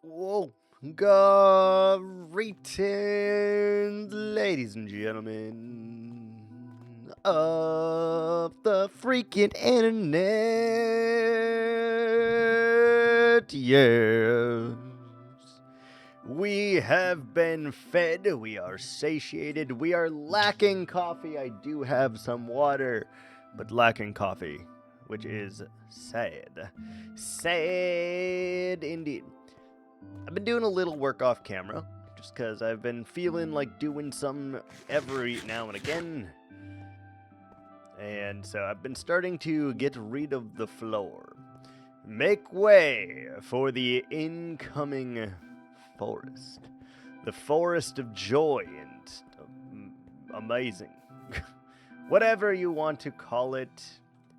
Whoa. Greetings, ladies and gentlemen of the freaking internet. Yes. We have been fed, we are satiated, we are lacking coffee. I do have some water, but lacking coffee, which is sad. Sad indeed. I've been doing a little work off camera, just because I've been feeling like doing some every now and again. And so I've been starting to get rid of the floor. Make way for the incoming forest. The forest of joy and amazing. Whatever you want to call it,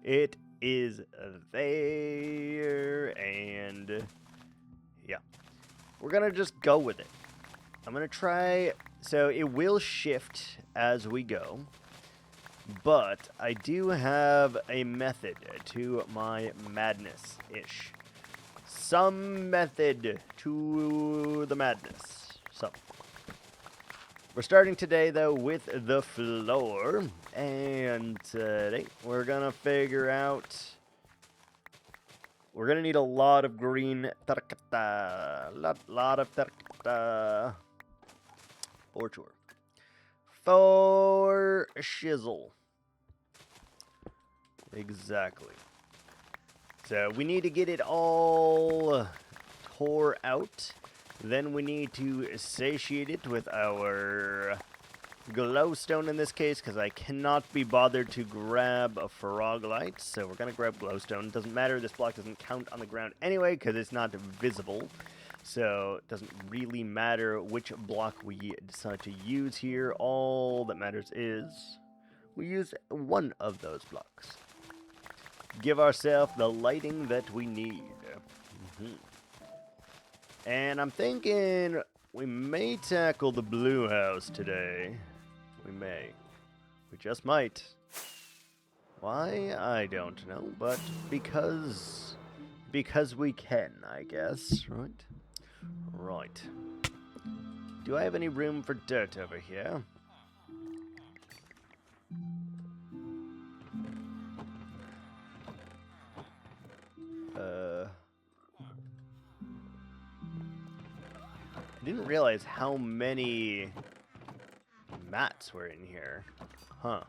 it is there, and yeah. We're gonna just go with it. I'm gonna try, so it will shift as we go, but I do have a method to my madness-ish. Some method to the madness. So, we're starting today, though, with the floor, and today we're gonna figure out... We're gonna need a lot of green tarkata. Lot of tarkata. For sure. For shizzle. Exactly. So we need to get it all tore out. Then we need to satiate it with our glowstone in this case, because I cannot be bothered to grab a frog light, so we're gonna grab glowstone. It doesn't matter, this block doesn't count on the ground anyway, because it's not visible, so it doesn't really matter which block we decide to use here. All that matters is we use one of those blocks. Give ourselves the lighting that we need. And I'm thinking we may tackle the blue house today. We may. We just might. Why? I don't know, but because we can, I guess, right? Right. Do I have any room for dirt over here? I didn't realize how many mats were in here. Huh.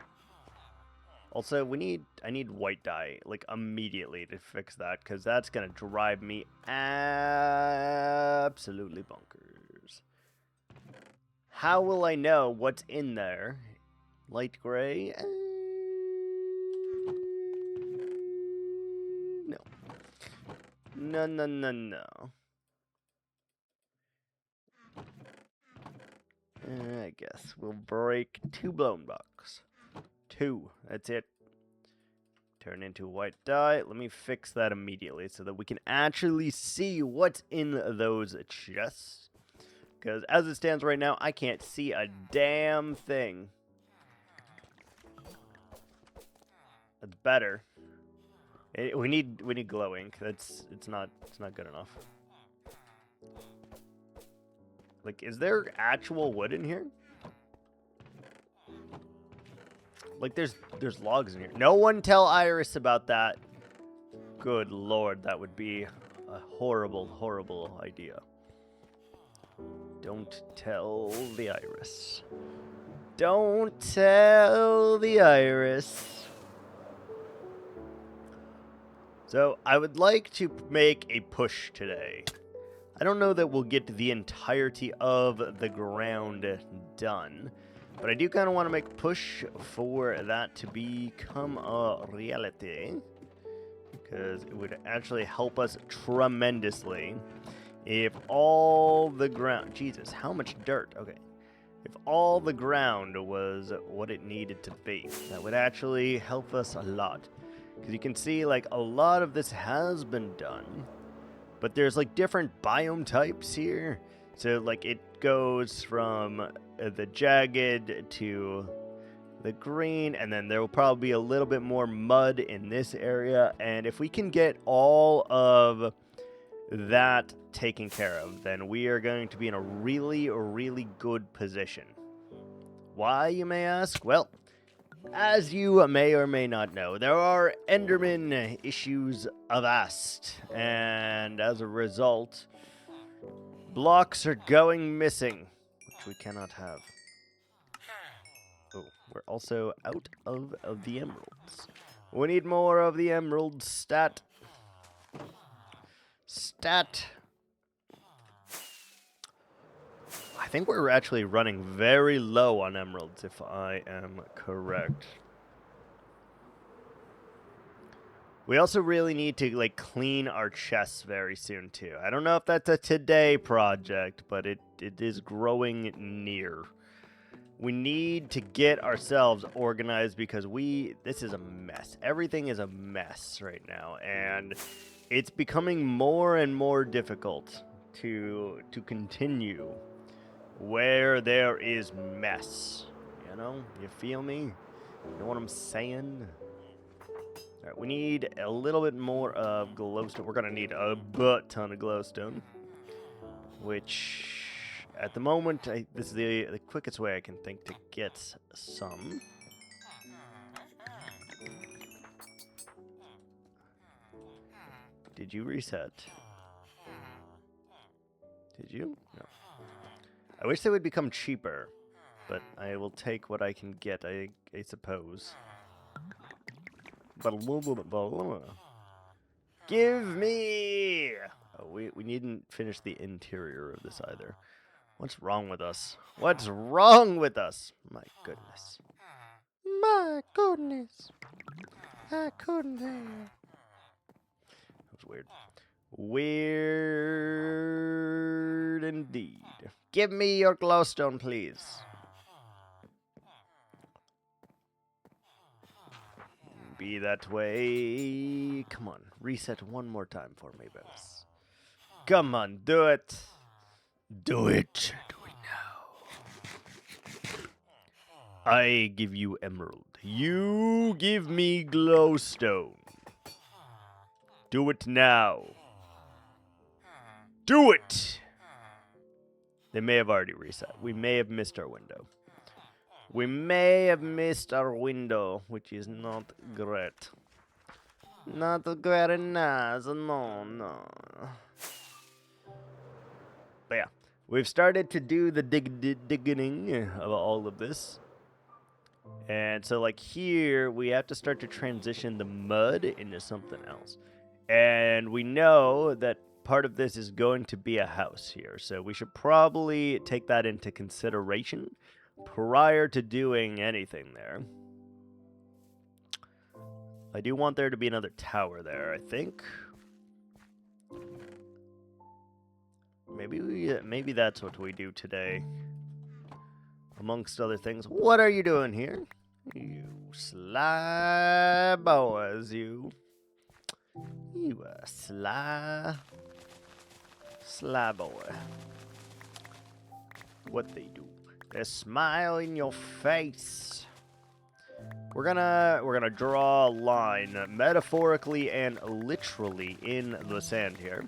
Also, I need white dye, like, immediately to fix that, because that's gonna drive me absolutely bonkers. How will I know what's in there? Light gray? No. No, no, no, no. I guess we'll break 2 blown blocks. 2. That's it. Turn into white dye. Let me fix that immediately so that we can actually see what's in those chests. Because as it stands right now, I can't see a damn thing. That's better. We need glow ink. It's not good enough. Like, is there actual wood in here? Like, there's logs in here. No one tell Iris about that. Good lord, that would be a horrible, horrible idea. Don't tell the Iris. Don't tell the Iris. So, I would like to make a push today. I don't know that we'll get the entirety of the ground done, but I do kind of want to make a push for that to become a reality, because it would actually help us tremendously if all the ground... Jesus, how much dirt? Okay. If all the ground was what it needed to be, that would actually help us a lot. Because you can see, like, a lot of this has been done. But there's, like, different biome types here. So, like, it goes from the jagged to the green, and then there will probably be a little bit more mud in this area. And if we can get all of that taken care of, then we are going to be in a really, really good position. Why, you may ask? Well, as you may or may not know, there are Enderman issues avast, and as a result, blocks are going missing, which we cannot have. Oh, we're also out of the emeralds. We need more of the emeralds. Stat. I think we're actually running very low on emeralds, if I am correct. We also really need to, like, clean our chests very soon, too. I don't know if that's a today project, but it is growing near. We need to get ourselves organized because this is a mess. Everything is a mess right now, and it's becoming more and more difficult to continue where there is mess. You know? You feel me? You know what I'm saying? Alright, we need a little bit more of glowstone. We're going to need a butt ton of glowstone, which at the moment, this is the quickest way I can think to get some. Did you reset? Did you? No. I wish they would become cheaper, but I will take what I can get, I suppose. Give me! Oh, we needn't finish the interior of this either. What's wrong with us? What's wrong with us? My goodness. My goodness. I couldn't have. That was weird. Weird indeed. Give me your glowstone, please. Be that way. Come on, reset one more time for me, Bess. Come on, do it. Do it. Do it now. I give you emerald. You give me glowstone. Do it now. Do it! They may have already reset. We may have missed our window. We may have missed our window, which is not great. Not very nice, no. But yeah, we've started to do the digging of all of this. And so, like, here, we have to start to transition the mud into something else. And we know that part of this is going to be a house here. So we should probably take that into consideration prior to doing anything there. I do want there to be another tower there, I think. Maybe that's what we do today. Amongst other things. What are you doing here? You sly boys, you. You a sly boy. What they do? They smile in your face. We're gonna draw a line, metaphorically and literally, in the sand here.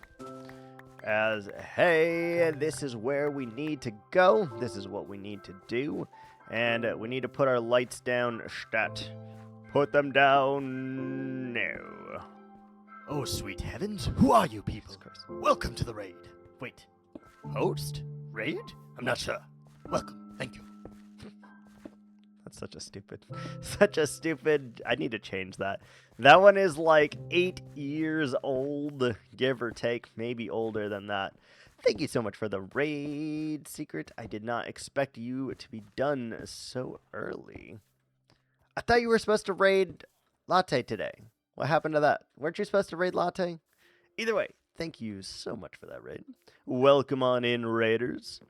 As, hey, this is where we need to go. This is what we need to do. And we need to put our lights down. Jschlatt. Put them down now. Oh, sweet heavens. Who are you people? Welcome to the raid. Wait. Host? Raid? I'm not sure. Welcome. Thank you. That's such a stupid, I need to change that. That one is like 8 years old, give or take, maybe older than that. Thank you so much for the raid, Secret. I did not expect you to be done so early. I thought you were supposed to raid Latte today. What happened to that? Weren't you supposed to raid Latte? Either way, thank you so much for that raid. Welcome on in, raiders.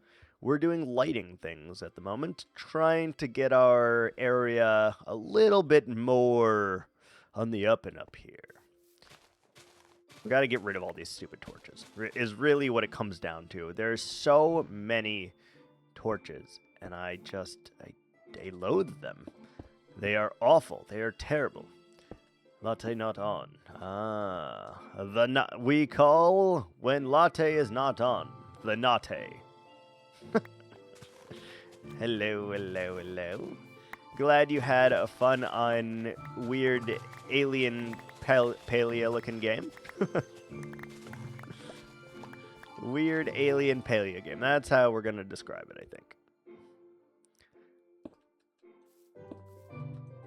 We're doing lighting things at the moment, trying to get our area a little bit more on the up and up here. We got to get rid of all these stupid torches, is really what it comes down to. There's so many torches, and I loathe them. They are awful. They are terrible. Latte not on. We call when latte is not on. The latte. Hello, hello, hello. Glad you had a fun on weird alien paleo-looking game. Weird alien paleo game. That's how we're going to describe it, I think.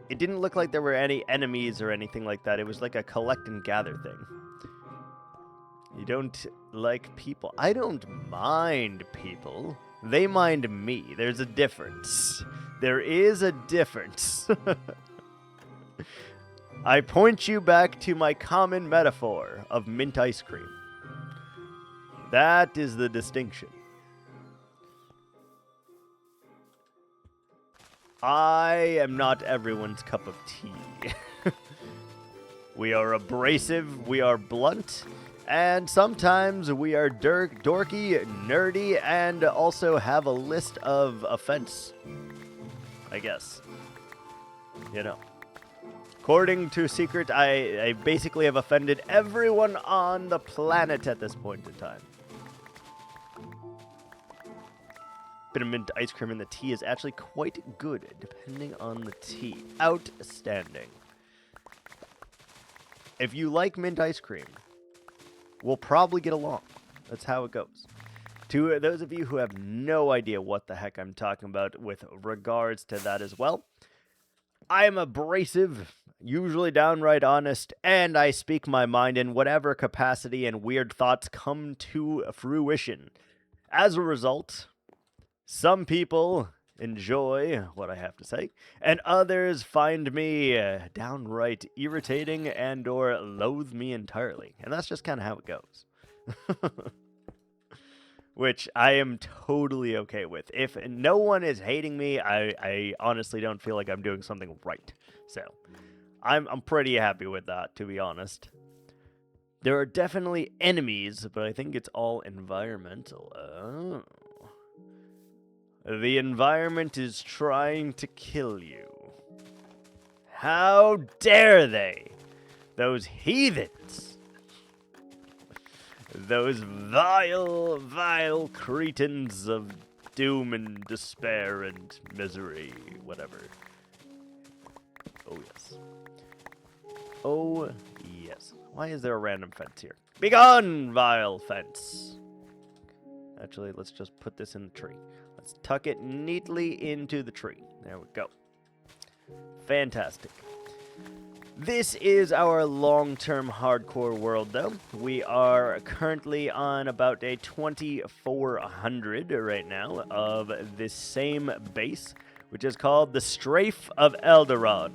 It didn't look like there were any enemies or anything like that. It was like a collect and gather thing. You don't like people. I don't mind people. They mind me. There's a difference. There is a difference. I point you back to my common metaphor of mint ice cream. That is the distinction. I am not everyone's cup of tea. We are abrasive, we are blunt, and sometimes we are dorky, nerdy, and also have a list of offense. I guess. You know. According to Secret, I basically have offended everyone on the planet at this point in time. Bit of mint ice cream in the tea is actually quite good, depending on the tea. Outstanding. If you like mint ice cream, we'll probably get along. That's how it goes. To those of you who have no idea what the heck I'm talking about with regards to that as well, I am abrasive, usually downright honest, and I speak my mind in whatever capacity and weird thoughts come to fruition. As a result, some people enjoy what I have to say, and others find me downright irritating and or loathe me entirely. And that's just kind of how it goes. Which I am totally okay with. If no one is hating me, I honestly don't feel like I'm doing something right. So, I'm pretty happy with that, to be honest. There are definitely enemies, but I think it's all environmental. Oh. The environment is trying to kill you. How dare they? Those heathens. Those vile, vile cretins of doom and despair and misery, whatever. Oh, yes. Oh, yes. Why is there a random fence here? Begone, vile fence! Actually, let's just put this in the tree. Let's tuck it neatly into the tree. There we go. Fantastic. This is our long-term hardcore world, though. We are currently on about a 2400 right now of this same base, which is called the Strafe of Elderon.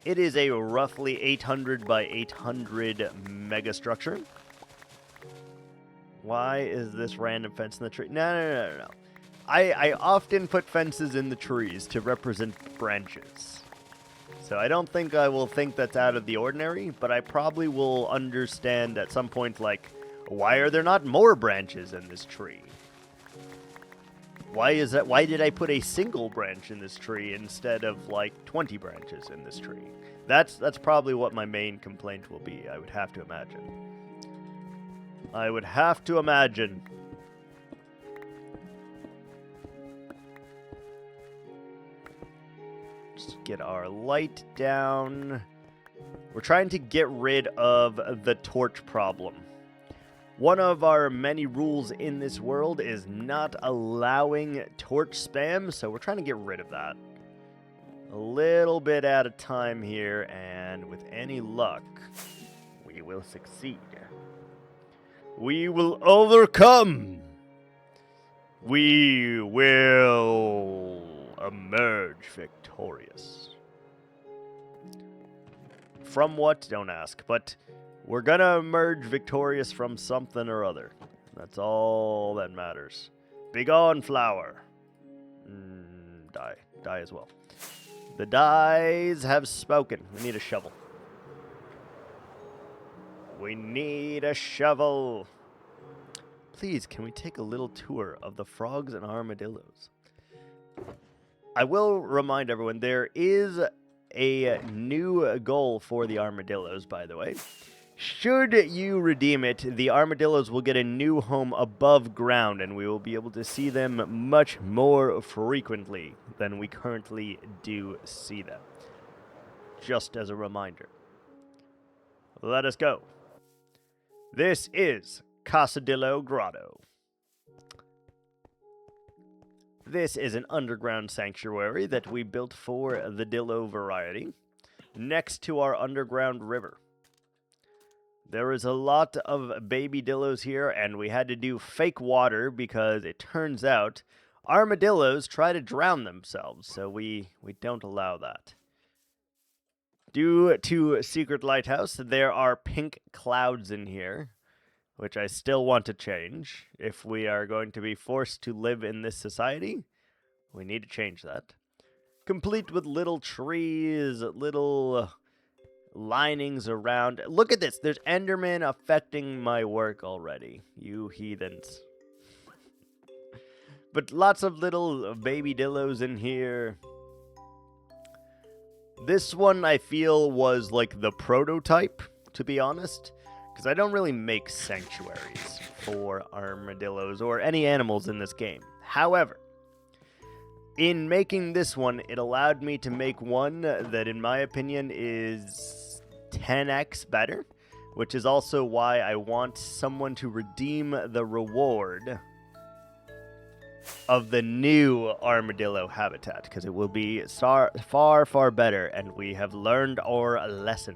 It is a roughly 800 by 800 mega structure. Why is this random fence in the tree? No. I often put fences in the trees to represent branches. So I don't think I will think that's out of the ordinary, but I probably will understand at some point, like, why are there not more branches in this tree? Why is that? Why did I put a single branch in this tree instead of, like, 20 branches in this tree? That's probably what my main complaint will be, I would have to imagine. I would have to imagine. Just get our light down. We're trying to get rid of the torch problem. One of our many rules in this world is not allowing torch spam, so we're trying to get rid of that. A little bit at a time here, and with any luck, we will succeed. We will overcome. We will emerge victorious. From what? Don't ask. But we're gonna emerge victorious from something or other. That's all that matters. Begone, flower. Die. Die as well. The dies have spoken. We need a shovel. We need a shovel. Please, can we take a little tour of the frogs and armadillos? I will remind everyone, there is a new goal for the armadillos, by the way. Should you redeem it, the armadillos will get a new home above ground, and we will be able to see them much more frequently than we currently do see them. Just as a reminder. Let us go. This is Casadillo Grotto. This is an underground sanctuary that we built for the Dillo variety, next to our underground river. There is a lot of baby dillos here, and we had to do fake water because it turns out armadillos try to drown themselves, so we don't allow that. Due to Secret Lighthouse, there are pink clouds in here, which I still want to change. If we are going to be forced to live in this society, we need to change that. Complete with little trees, little linings around. Look at this. There's Enderman affecting my work already. You heathens. But lots of little baby dillos in here. This one I feel was like the prototype, to be honest. Because I don't really make sanctuaries for armadillos or any animals in this game. However, in making this one, it allowed me to make one that, in my opinion, is 10x better, which is also why I want someone to redeem the reward of the new armadillo habitat, because it will be far, far better, and we have learned our lesson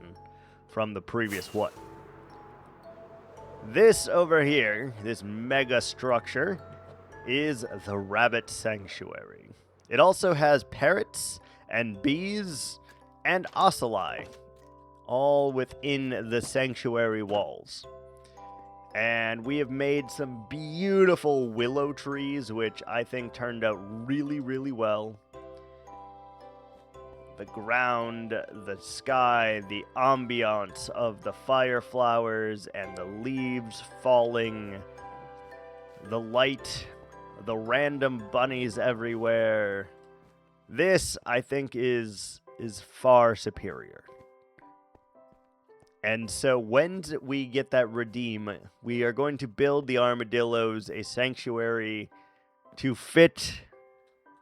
from the previous one. This over here, this mega structure, is the rabbit sanctuary. It also has parrots and bees and ocelli, all within the sanctuary walls. And we have made some beautiful willow trees, which I think turned out really, really well. The ground, the sky, the ambiance of the fire flowers and the leaves falling, the light, the random bunnies everywhere. This, I think, is far superior. And so when we get that redeem, we are going to build the armadillos a sanctuary to fit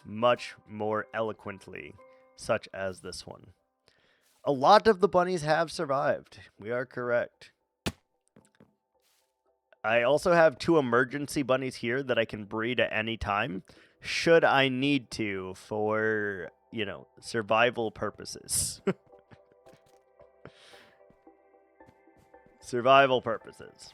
much more eloquently, such as this one. A lot of the bunnies have survived. We are correct. I also have 2 emergency bunnies here that I can breed at any time, should I need to for, survival purposes. Survival purposes.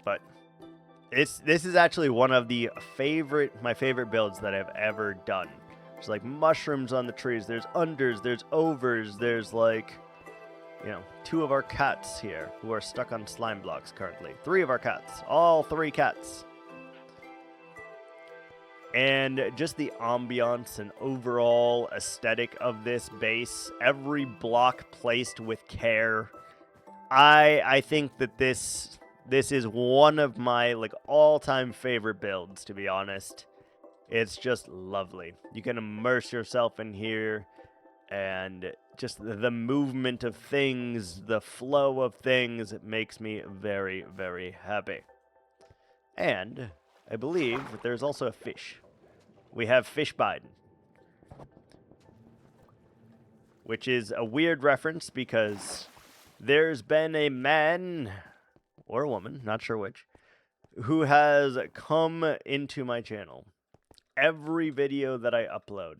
But this is actually one of my favorite builds that I've ever done. There's like mushrooms on the trees, there's unders, there's overs, there's 2 of our cats here who are stuck on slime blocks currently. 3 of our cats, all 3 cats. And just the ambiance and overall aesthetic of this base, every block placed with care. I think that this is one of my all-time favorite builds, to be honest. It's just lovely. You can immerse yourself in here, and just the movement of things, the flow of things, it makes me very, very happy. And I believe that there's also a fish. We have Fish Biden, which is a weird reference because there's been a man or a woman, not sure which, who has come into my channel every video that I upload,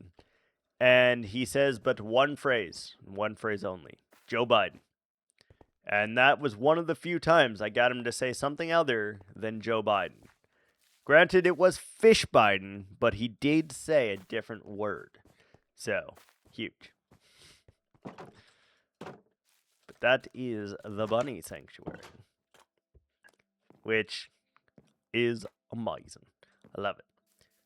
and he says but one phrase only: Joe Biden. And that was one of the few times I got him to say something other than Joe Biden. Granted, it was Fish Biden, but he did say a different word. So, huge. But that is the bunny sanctuary, which is amazing. I love it.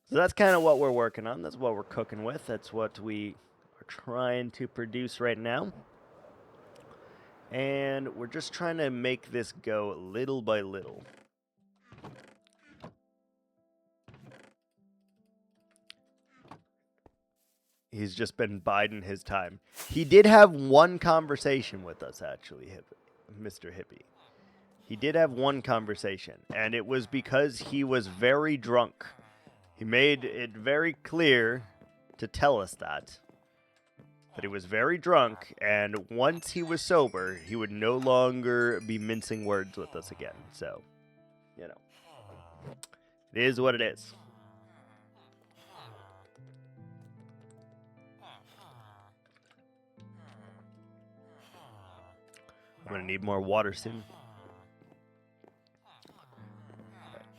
So that's kind of what we're working on. That's what we're cooking with. That's what we are trying to produce right now. And we're just trying to make this go little by little. He's just been biding his time. He did have one conversation with us, actually, Mr. Hippie. He did have one conversation, and it was because he was very drunk. He made it very clear to tell us that he was very drunk, and once he was sober, he would no longer be mincing words with us again. So, you know, it is what it is. I'm going to need more water soon.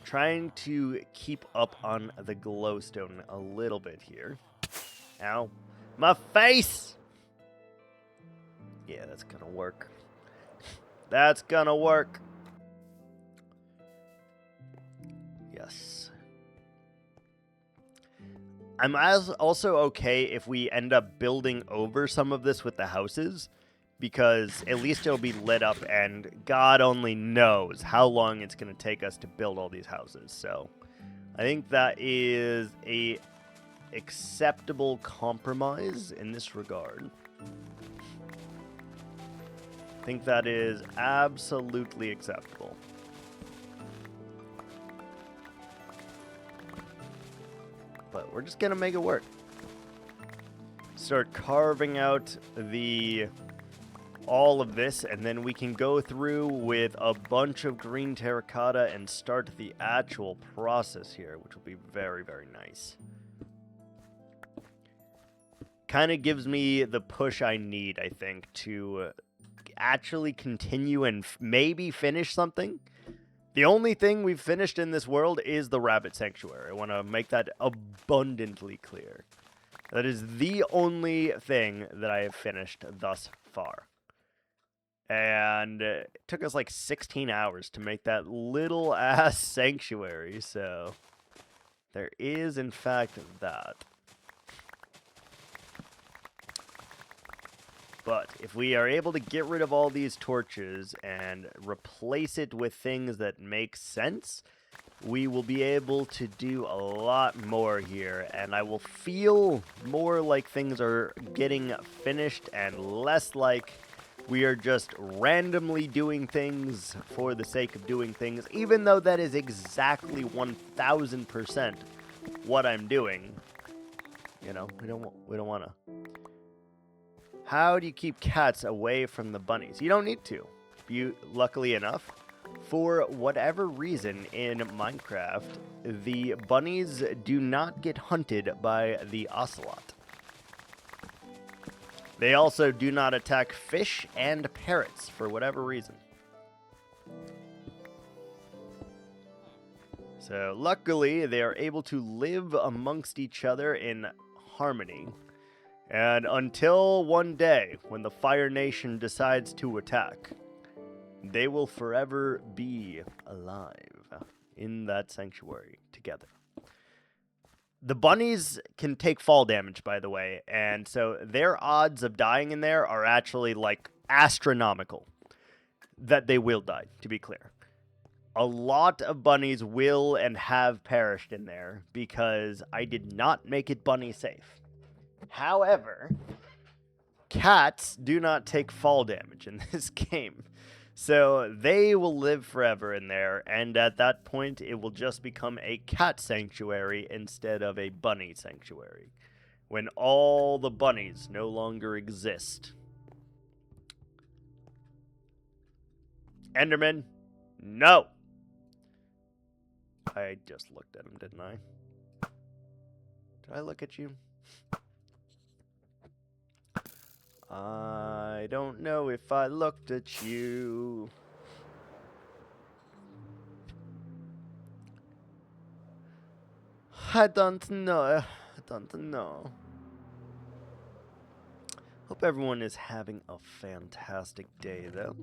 Trying to keep up on the glowstone a little bit here. Ow. My face! Yeah, that's going to work. That's going to work. Yes. I'm also okay if we end up building over some of this with the houses, because at least it'll be lit up, and God only knows how long it's going to take us to build all these houses. So I think that is a acceptable compromise in this regard. I think that is absolutely acceptable. But we're just going to make it work. Start carving out all of this, and then we can go through with a bunch of green terracotta and start the actual process here, which will be very, very nice. Kind of gives me the push I need, I think, to actually continue and maybe finish something. The only thing we've finished in this world is the Rabbit Sanctuary. I want to make that abundantly clear. That is the only thing that I have finished thus far. And it took us like 16 hours to make that little ass sanctuary, so there is in fact that. But if we are able to get rid of all these torches and replace it with things that make sense, we will be able to do a lot more here, and I will feel more like things are getting finished and less like we are just randomly doing things for the sake of doing things, even though that is exactly 1000% what I'm doing. You know, we don't want to. How do you keep cats away from the bunnies? You don't need to. Luckily enough, for whatever reason in Minecraft, the bunnies do not get hunted by the ocelot. They also do not attack fish and parrots for whatever reason. So luckily, they are able to live amongst each other in harmony. And until one day, when the Fire Nation decides to attack, they will forever be alive in that sanctuary together. The bunnies can take fall damage, by the way, and so their odds of dying in there are actually, like, astronomical. That they will die, to be clear. A lot of bunnies will and have perished in there because I did not make it bunny safe. However, cats do not take fall damage in this game. So they will live forever in there, and at that point, it will just become a cat sanctuary instead of a bunny sanctuary, when all the bunnies no longer exist. Enderman, no! I just looked at him, didn't I? Did I look at you? I don't know if I looked at you. I don't know. Hope everyone is having a fantastic day, though.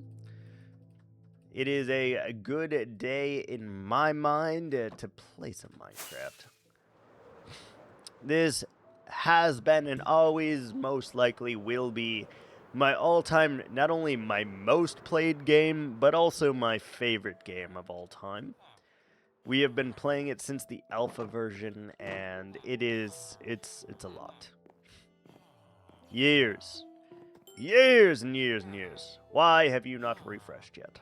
It is a good day in my mind to play some Minecraft. This has been and always most likely will be my all-time, not only my most played game, but also my favorite game of all time. We have been playing it since the alpha version, and it's a lot. Years. Years and years and years. Why have you not refreshed yet?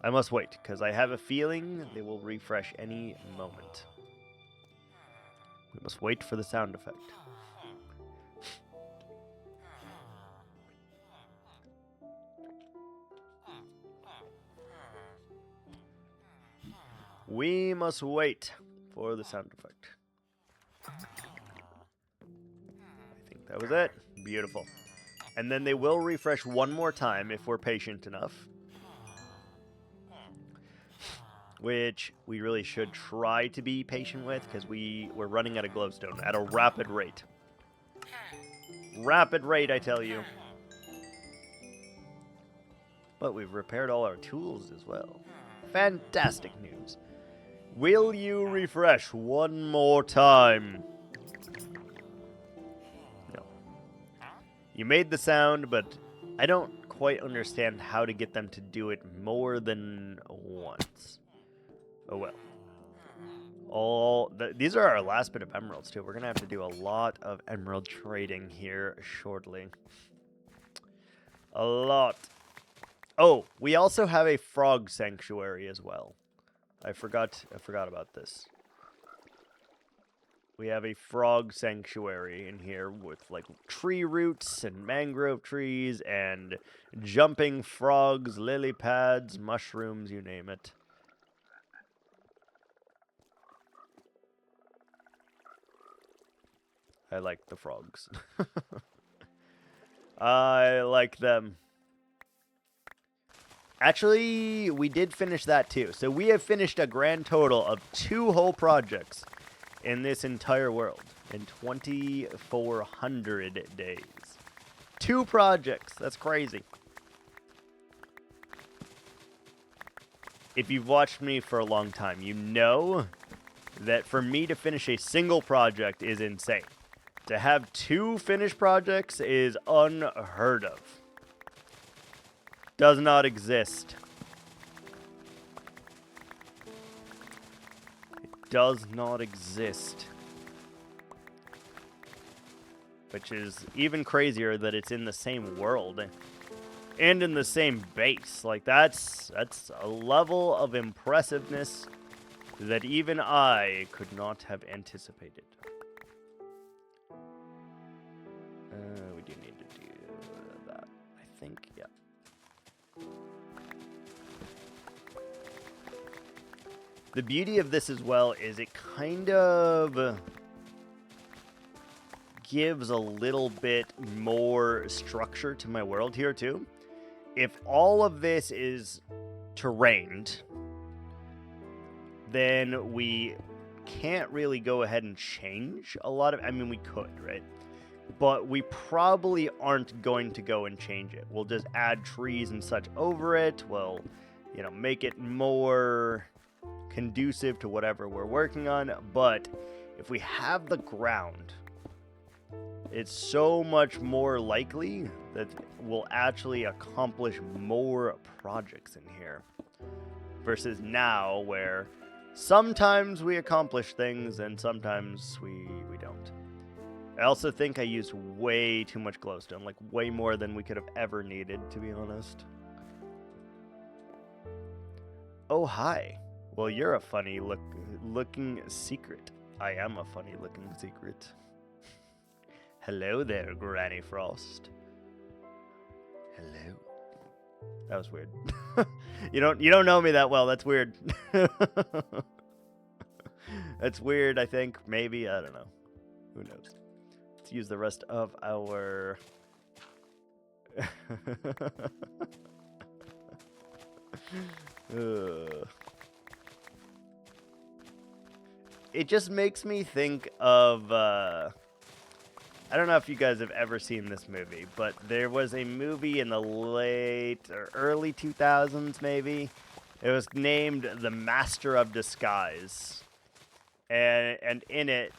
I must wait, because I have a feeling they will refresh any moment. We must wait for the sound effect. We must wait for the sound effect. I think that was it. Beautiful. And then they will refresh one more time if we're patient enough. Which we really should try to be patient with, because we're running out of glowstone at a rapid rate. Rapid rate, I tell you. But we've repaired all our tools as well. Fantastic news. Will you refresh one more time? No. You made the sound, but I don't quite understand how to get them to do it more than once. Oh well. These are our last bit of emeralds, too. We're going to have to do a lot of emerald trading here shortly. A lot. Oh, we also have a frog sanctuary as well. I forgot about this. We have a frog sanctuary in here with, like, tree roots and mangrove trees and jumping frogs, lily pads, mushrooms, you name it. I like the frogs. I like them. Actually, we did finish that too. So we have finished a grand total of 2 whole projects in this entire world in 2,400 days. 2 projects. That's crazy. If you've watched me for a long time, you know that for me to finish a single project is insane. To have 2 finished projects is unheard of. Does not exist. It does not exist. Which is even crazier that it's in the same world and in the same base. Like, that's a level of impressiveness that even I could not have anticipated. We do need to do that, I think, yeah. The beauty of this as well is it kind of gives a little bit more structure to my world here too. If all of this is terrained, then we can't really go ahead and change a lot of... I mean, we could, right? But we probably aren't going to go and change it. We'll just add trees and such over it. We'll, you know, make it more conducive to whatever we're working on. But if we have the ground, it's so much more likely that we'll actually accomplish more projects in here. Versus now, where sometimes we accomplish things and sometimes we don't. I also think I used way too much glowstone, like way more than we could have ever needed, to be honest. Oh, hi. Well, you're a funny looking secret. I am a funny looking secret. Hello there, Granny Frost. Hello. That was weird. You don't know me that well. That's weird. That's weird, I think. Maybe. I don't know. Who knows? Let's use the rest of our... It just makes me think of... I don't know if you guys have ever seen this movie, but there was a movie in the late or early 2000s, maybe. It was named The Master of Disguise. And in it,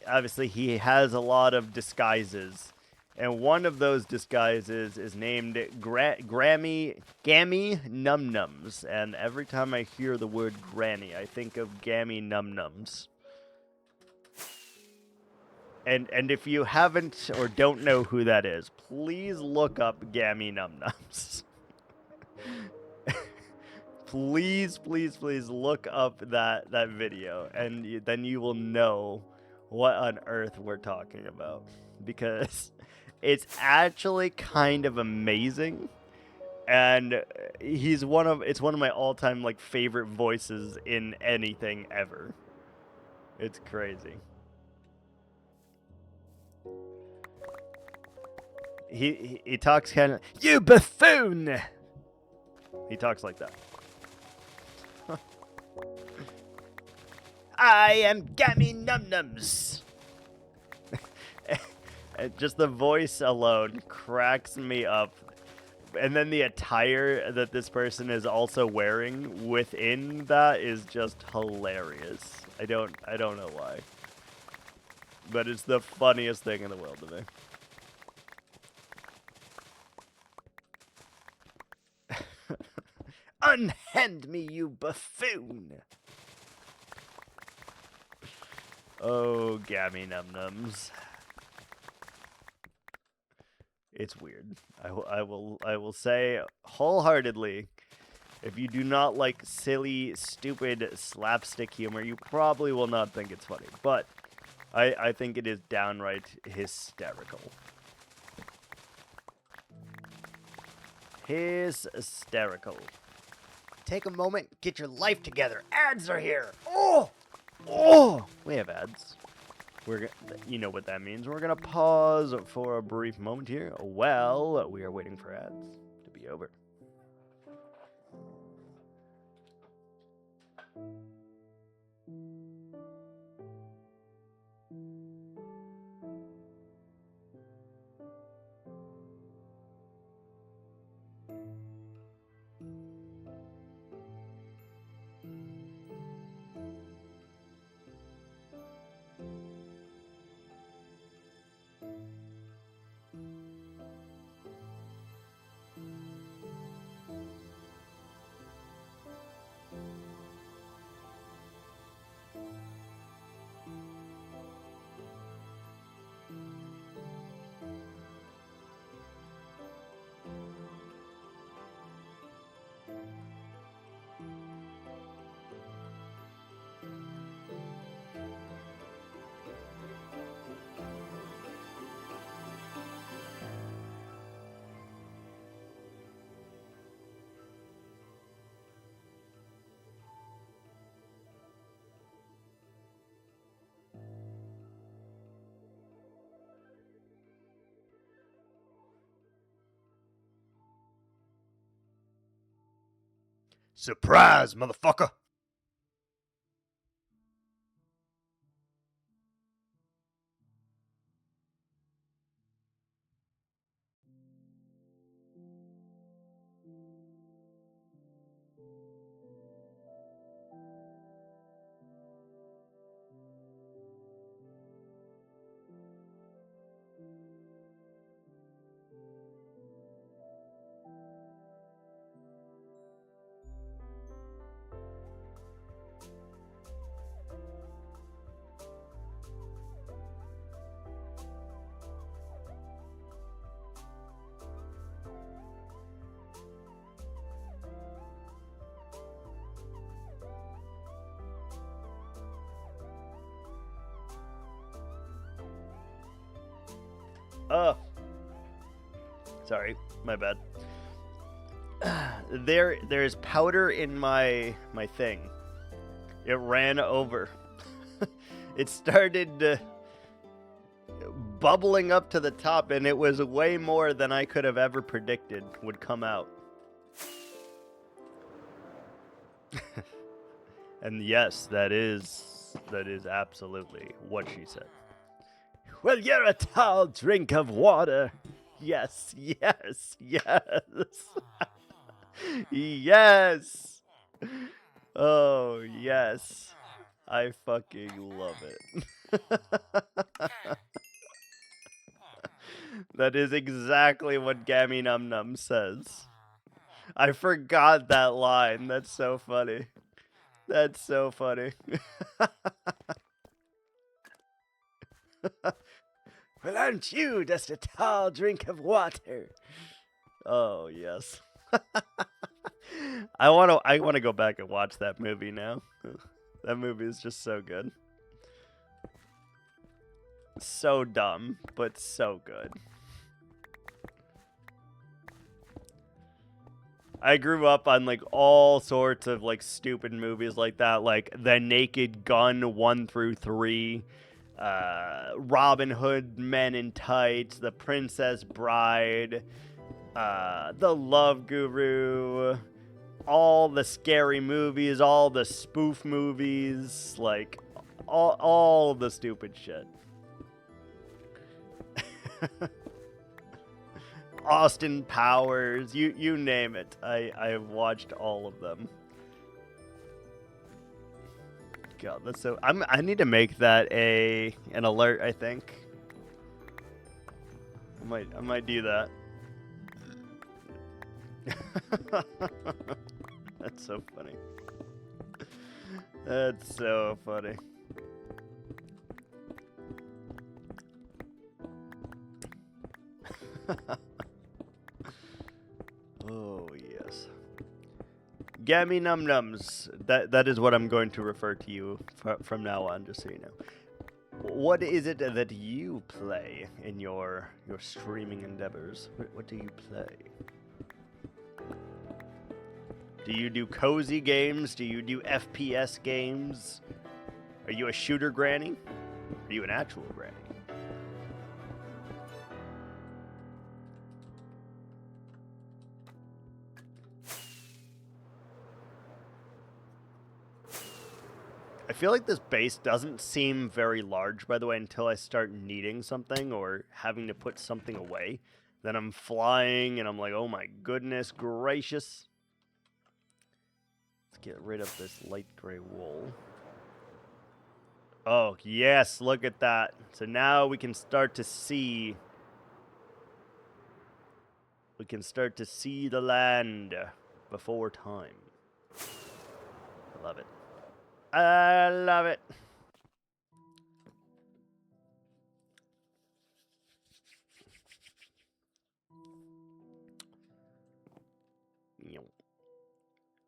obviously, he has a lot of disguises. And one of those disguises is named Gammy Num Nums. And every time I hear the word granny, I think of Gammy Num Nums. And if you haven't or don't know who that is, please look up Gammy Num Nums. Please, please, please look up that video, and then you will know what on earth we're talking about, because it's actually kind of amazing, and it's one of my all-time like favorite voices in anything ever. It's crazy. He talks kind of, "You buffoon!" He talks like that. I am Gammy Num Nums. Just the voice alone cracks me up. And then the attire that this person is also wearing within that is just hilarious. I don't know why. But it's the funniest thing in the world to me. Unhand me, you buffoon! Oh, Gammy Num Nums. It's weird. I will say wholeheartedly, if you do not like silly, stupid slapstick humor, you probably will not think it's funny. But I think it is downright hysterical. Hysterical. Take a moment, get your life together. Ads are here. Oh, we have ads. You know what that means. We're gonna pause for a brief moment here. Well, we are waiting for ads to be over. Surprise, motherfucker! Sorry, my bad. There's powder in my thing. It ran over. It started bubbling up to the top, and it was way more than I could have ever predicted would come out. And yes, that is absolutely what she said. Well, you're a tall drink of water. Yes, yes, yes. Yes. Oh, yes. I fucking love it. That is exactly what Gammy Num Num says. I forgot that line. That's so funny. That's so funny. Well, aren't you just a tall drink of water? Oh, yes. I want to go back and watch that movie now. That movie is just so good. So dumb, but so good. I grew up on like all sorts of like stupid movies like that, like The Naked Gun 1 through 3, Robin Hood Men in Tights, The Princess Bride, The Love Guru, all the scary movies, all the spoof movies, like all the stupid shit. Austin Powers, you name it. I've watched all of them. God, that's so. I need to make that an alert. I think. I might do that. That's so funny. That's so funny. Oh, yes. Gammy Num Nums. That is what I'm going to refer to you from now on, just so you know. What is it that you play in your streaming endeavors? What do you play? Do you do cozy games? Do you do FPS games? Are you a shooter granny? Are you an actual granny? I feel like this base doesn't seem very large, by the way, until I start needing something or having to put something away. Then I'm flying and I'm like, oh my goodness gracious. Let's get rid of this light gray wool. Oh, yes, look at that. So now we can start to see... We can start to see the land before time. I love it. I love it.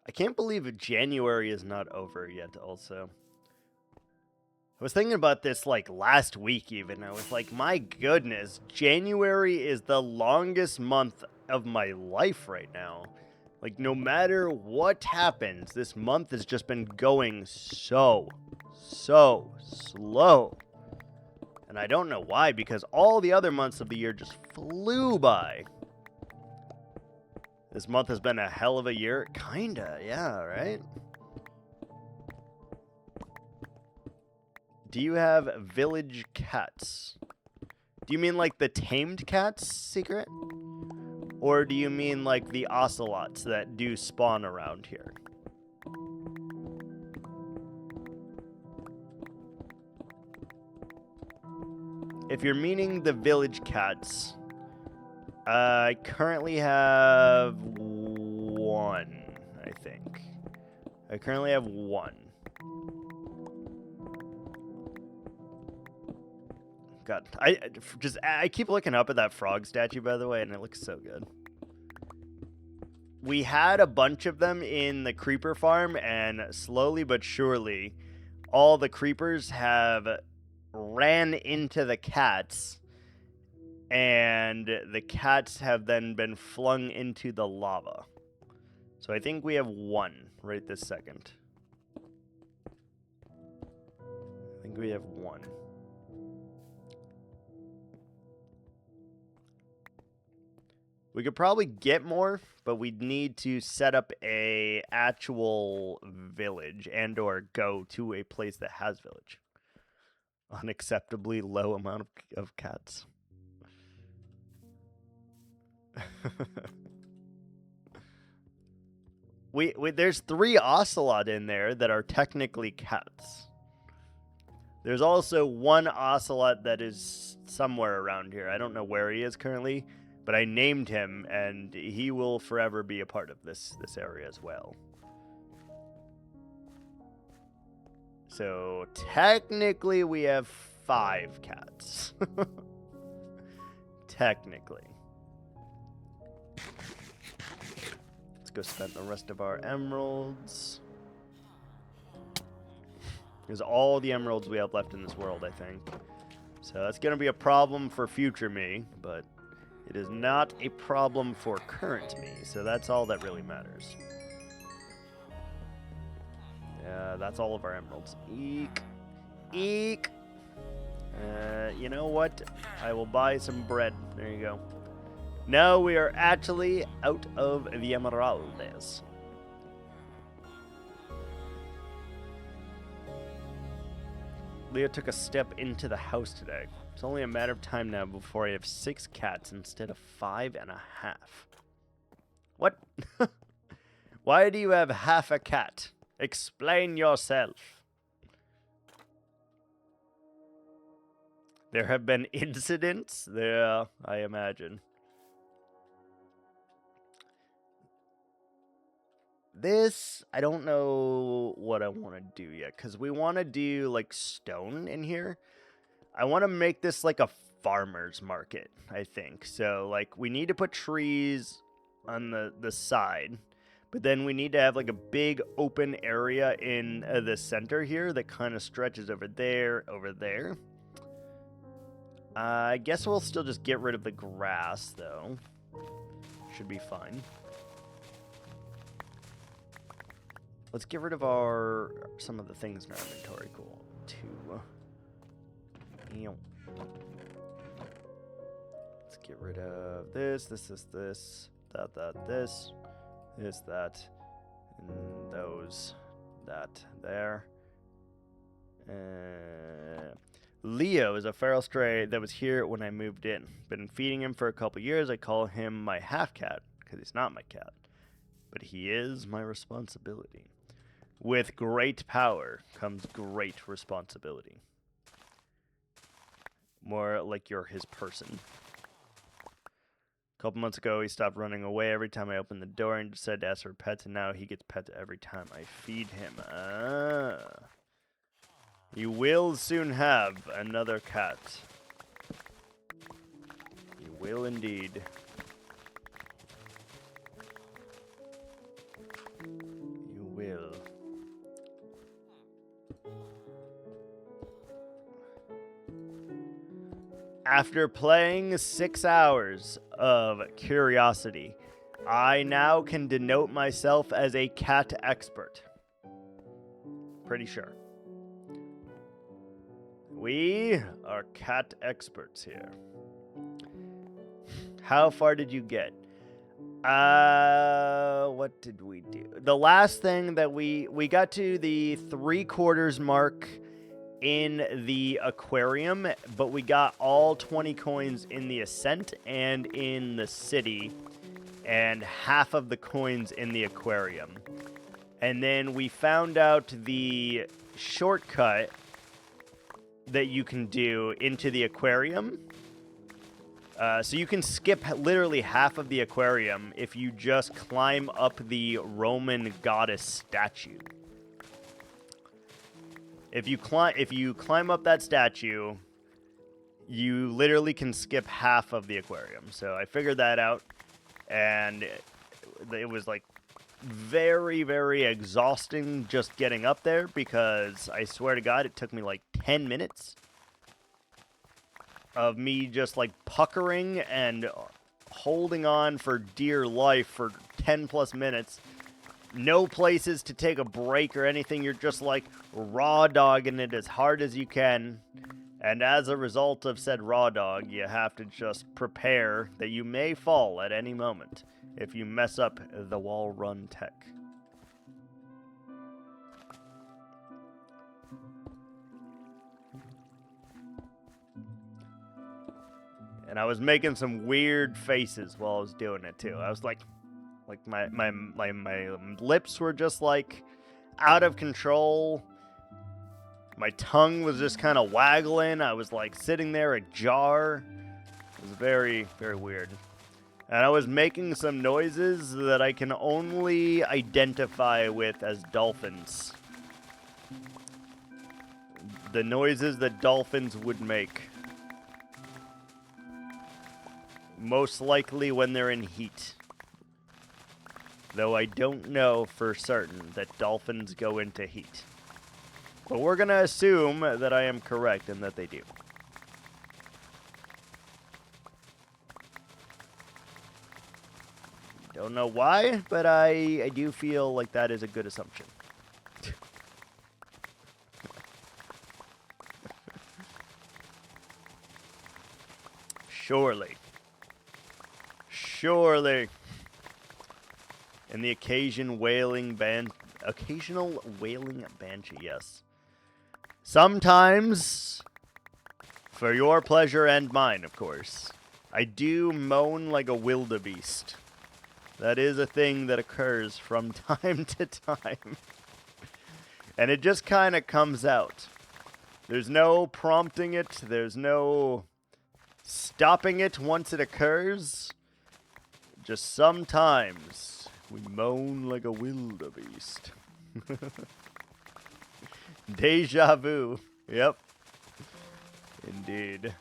I can't believe January is not over yet, also. I was thinking about this, like, last week, even. I was like, my goodness, January is the longest month of my life right now. Like, no matter what happens, this month has just been going so slow. And I don't know why, because all the other months of the year just flew by. This month has been a hell of a year. Kinda, yeah, right? Do you have village cats? Do you mean like the tamed cats secret? Or do you mean like the ocelots that do spawn around here? If you're meaning the village cats, I currently have one, I think. I currently have one. God, I keep looking up at that frog statue, by the way, and it looks so good. We had a bunch of them in the creeper farm, and slowly but surely, all the creepers have ran into the cats, and the cats have then been flung into the lava. So I think we have one right this second. I think we have one. We could probably get more, but we'd need to set up a actual village and or go to a place that has village. Unacceptably low amount of cats. There's 3 ocelot in there that are technically cats. There's also 1 ocelot that is somewhere around here. I don't know where he is currently, but I named him, and he will forever be a part of this area as well. So technically we have 5 cats. Technically. Let's go spend the rest of our emeralds. There's all the emeralds we have left in this world, I think. So that's going to be a problem for future me, but it is not a problem for current me, so that's all that really matters. Yeah, that's all of our emeralds. Eek. Eek. You know what? I will buy some bread. There you go. Now we are actually out of the emeralds. Leah took a step into the house today. It's only a matter of time now before I have 6 cats instead of 5.5. What? Why do you have half a cat? Explain yourself. There have been incidents there, I imagine. This, I don't know what I want to do yet, because we want to do, like, stone in here. I want to make this, like, a farmer's market, I think. So, like, we need to put trees on the side, but then we need to have, like, a big open area in the center here that kind of stretches over there, I guess we'll still just get rid of the grass, though. Should be fine. Let's get rid of some of the things in our inventory. Cool. 2. Let's get rid of this, that, and those, that, there. Leo is a feral stray that was here when I moved in. Been feeding him for a couple years. I call him my half-cat, because he's not my cat. But he is my responsibility. With great power comes great responsibility. More like you're his person. A couple months ago, he stopped running away every time I opened the door and decided to ask for pets, and now he gets pets every time I feed him. You will soon have another cat. You will indeed. You will. After playing 6 hours of Curiosity, I now can denote myself as a cat expert. Pretty sure. We are cat experts here. How far did you get? What did we do? The last thing that we got to the 3/4 mark in the aquarium, but we got all 20 coins in the ascent and in the city, and half of the coins in the aquarium. And then we found out the shortcut that you can do into the aquarium. So you can skip literally half of the aquarium if you just climb up the Roman goddess statue. If you climb up that statue, you literally can skip half of the aquarium. So I figured that out, and it was like very, very exhausting just getting up there, because I swear to God, it took me like 10 minutes of me just like puckering and holding on for dear life for 10 plus minutes. No places to take a break or anything. You're just like raw dogging it as hard as you can. And as a result of said raw dog, you have to just prepare that you may fall at any moment if you mess up the wall run tech. And I was making some weird faces while I was doing it too. I was like my lips were just like out of control. My tongue was just kind of waggling. I was like sitting there ajar. It was very, very weird. And I was making some noises that I can only identify with as dolphins. The noises that dolphins would make. Most likely when they're in heat. Though I don't know for certain that dolphins go into heat. But we're going to assume that I am correct and that they do. Don't know why, but I do feel like that is a good assumption. Surely. Surely. And the occasional wailing banshee, yes. Sometimes, for your pleasure and mine, of course, I do moan like a wildebeest. That is a thing that occurs from time to time. And it just kind of comes out. There's no prompting it. There's no stopping it once it occurs. Just sometimes we moan like a wildebeest. Deja vu. Yep. Indeed.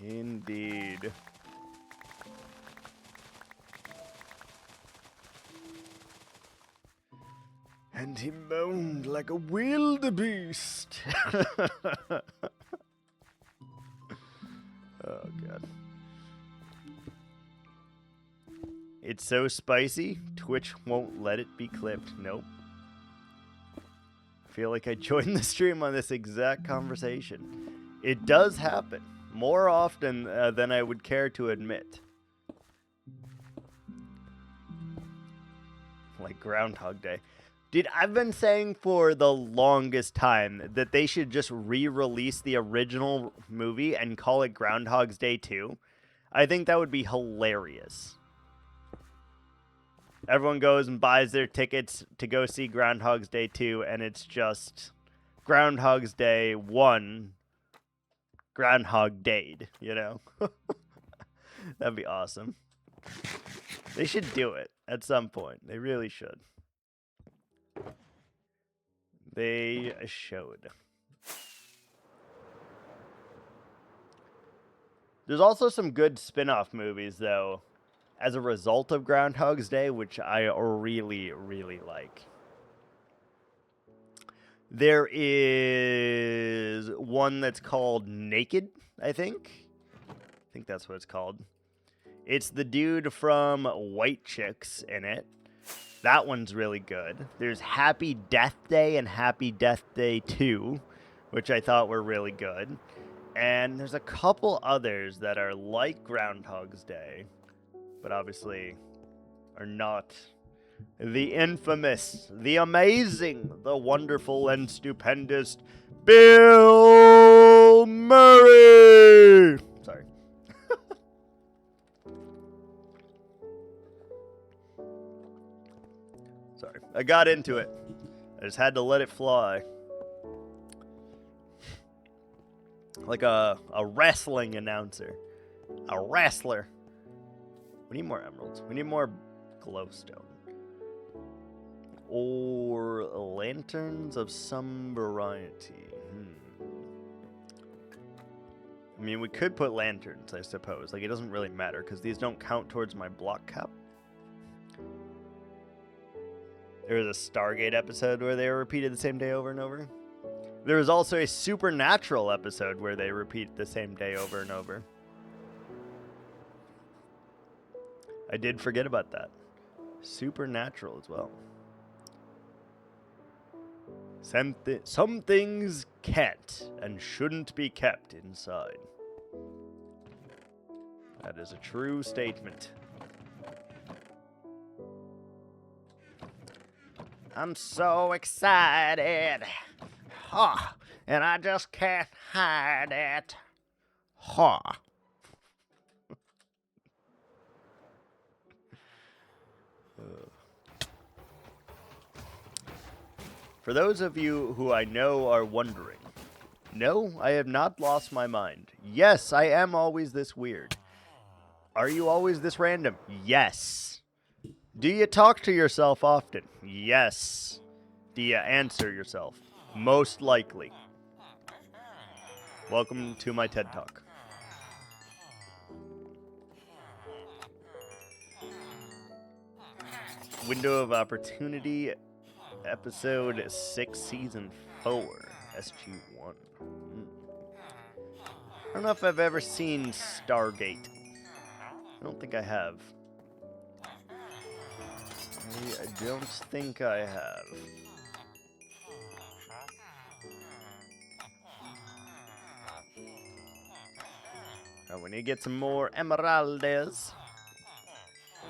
Indeed. And he moaned like a wildebeest. Oh, God. It's so spicy, Twitch won't let it be clipped. Nope. I feel like I joined the stream on this exact conversation. It does happen. More often than I would care to admit. Like Groundhog Day. Dude, I've been saying for the longest time that they should just re-release the original movie and call it Groundhog's Day 2. I think that would be hilarious. Everyone goes and buys their tickets to go see Groundhog's Day 2, and it's just Groundhog's Day 1 Groundhog Day'd, you know? That'd be awesome. They should do it at some point. They really should. They should. There's also some good spin-off movies, though, as a result of Groundhog's Day, which I really, really like. There is one that's called Naked, I think. I think that's what it's called. It's the dude from White Chicks in it. That one's really good. There's Happy Death Day and Happy Death Day 2, which I thought were really good. And there's a couple others that are like Groundhog's Day, but obviously are not the infamous, the amazing, the wonderful, and stupendous Bill Murray! Sorry. Sorry. I got into it. I just had to let it fly. Like a wrestling announcer. A wrestler. We need more emeralds. We need more glowstone. Or lanterns of some variety. I mean, we could put lanterns, I suppose. Like, it doesn't really matter, because these don't count towards my block cap. There was a Stargate episode where they were repeated the same day over and over. There was also a Supernatural episode where they repeat the same day over and over. I did forget about that. Supernatural as well. Some things can't and shouldn't be kept inside. That is a true statement. I'm so excited. Ha! And I just can't hide it. Ha! For those of you who I know are wondering, no, I have not lost my mind. Yes, I am always this weird. Are you always this random? Yes. Do you talk to yourself often? Yes. answer yourself. Most likely. Welcome to my TED Talk. Window of Opportunity, Episode 6, Season 4, SG1. I don't know if I've ever seen Stargate. I don't think I have. I don't think I have. Oh, we need to get some more emeraldes.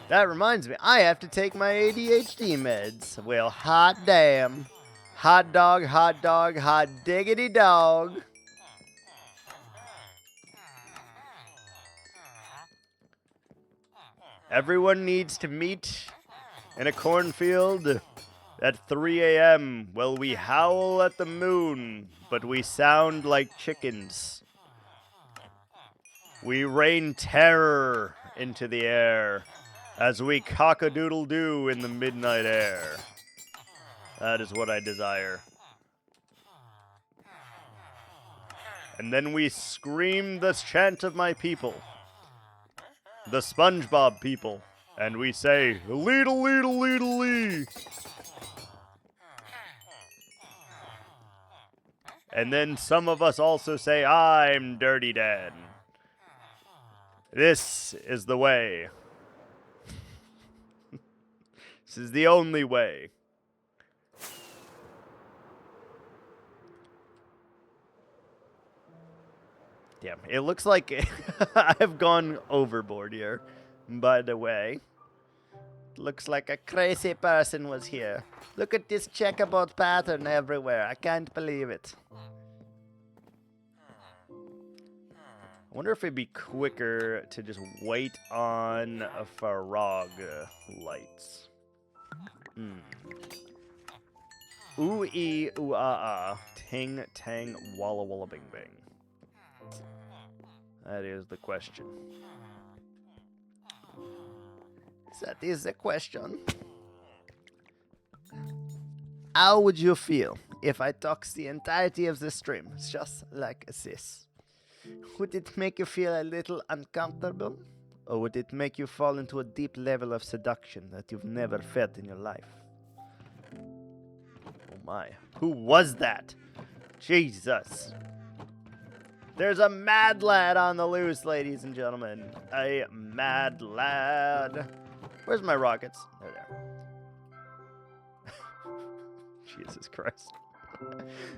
That reminds me, I have to take my ADHD meds. Well, hot damn. Hot dog, hot diggity dog. Everyone needs to meet in a cornfield at 3 a.m. Well, we howl at the moon, but we sound like chickens. We rain terror into the air as we cock-a-doodle-doo in the midnight air. That is what I desire. And then we scream the chant of my people, the SpongeBob people, and we say, "Leedle, leedle, leedle, lee." And then some of us also say, "I'm Dirty Dan." This is the way. This is the only way. Damn, it looks like I've gone overboard here, by the way. Looks like a crazy person was here. Look at this checkerboard pattern everywhere. I can't believe it. I wonder if it'd be quicker to just wait on a Farog lights. Ooh-ee, ooh-ah-ah. Ting, tang, walla, walla, bing, bing. That is the question. That is the question. How would you feel if I talked the entirety of the stream just like this? Would it make you feel a little uncomfortable? Or would it make you fall into a deep level of seduction that you've never felt in your life? Oh my. Who was that? Jesus. There's a mad lad on the loose, ladies and gentlemen. A mad lad. Where's my rockets? There they are. Jesus Christ.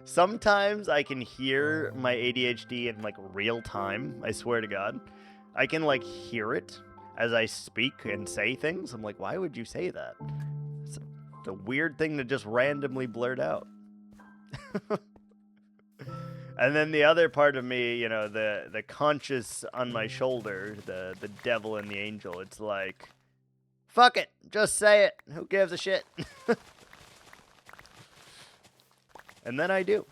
Sometimes I can hear my ADHD in like real time. I swear to God. I can like hear it as I speak and say things. I'm like, why would you say that? It's a weird thing to just randomly blurt out. And then the other part of me, you know, the conscious on my shoulder, the devil and the angel, it's like, fuck it, just say it. Who gives a shit? And then I do.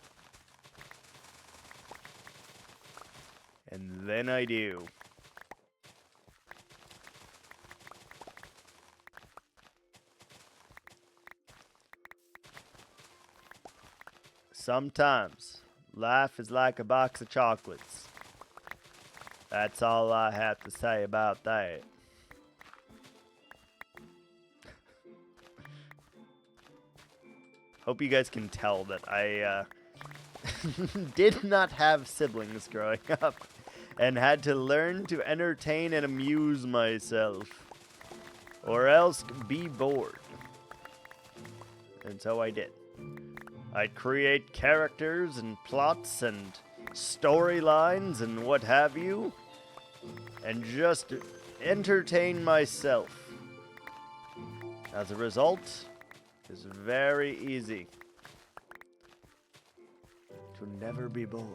And then I do. Sometimes life is like a box of chocolates. That's all I have to say about that. Hope you guys can tell that I did not have siblings growing up and had to learn to entertain and amuse myself, or else be bored. And so I did. I'd create characters and plots and storylines and what have you, and just entertain myself. As a result, it's very easy to never be bored.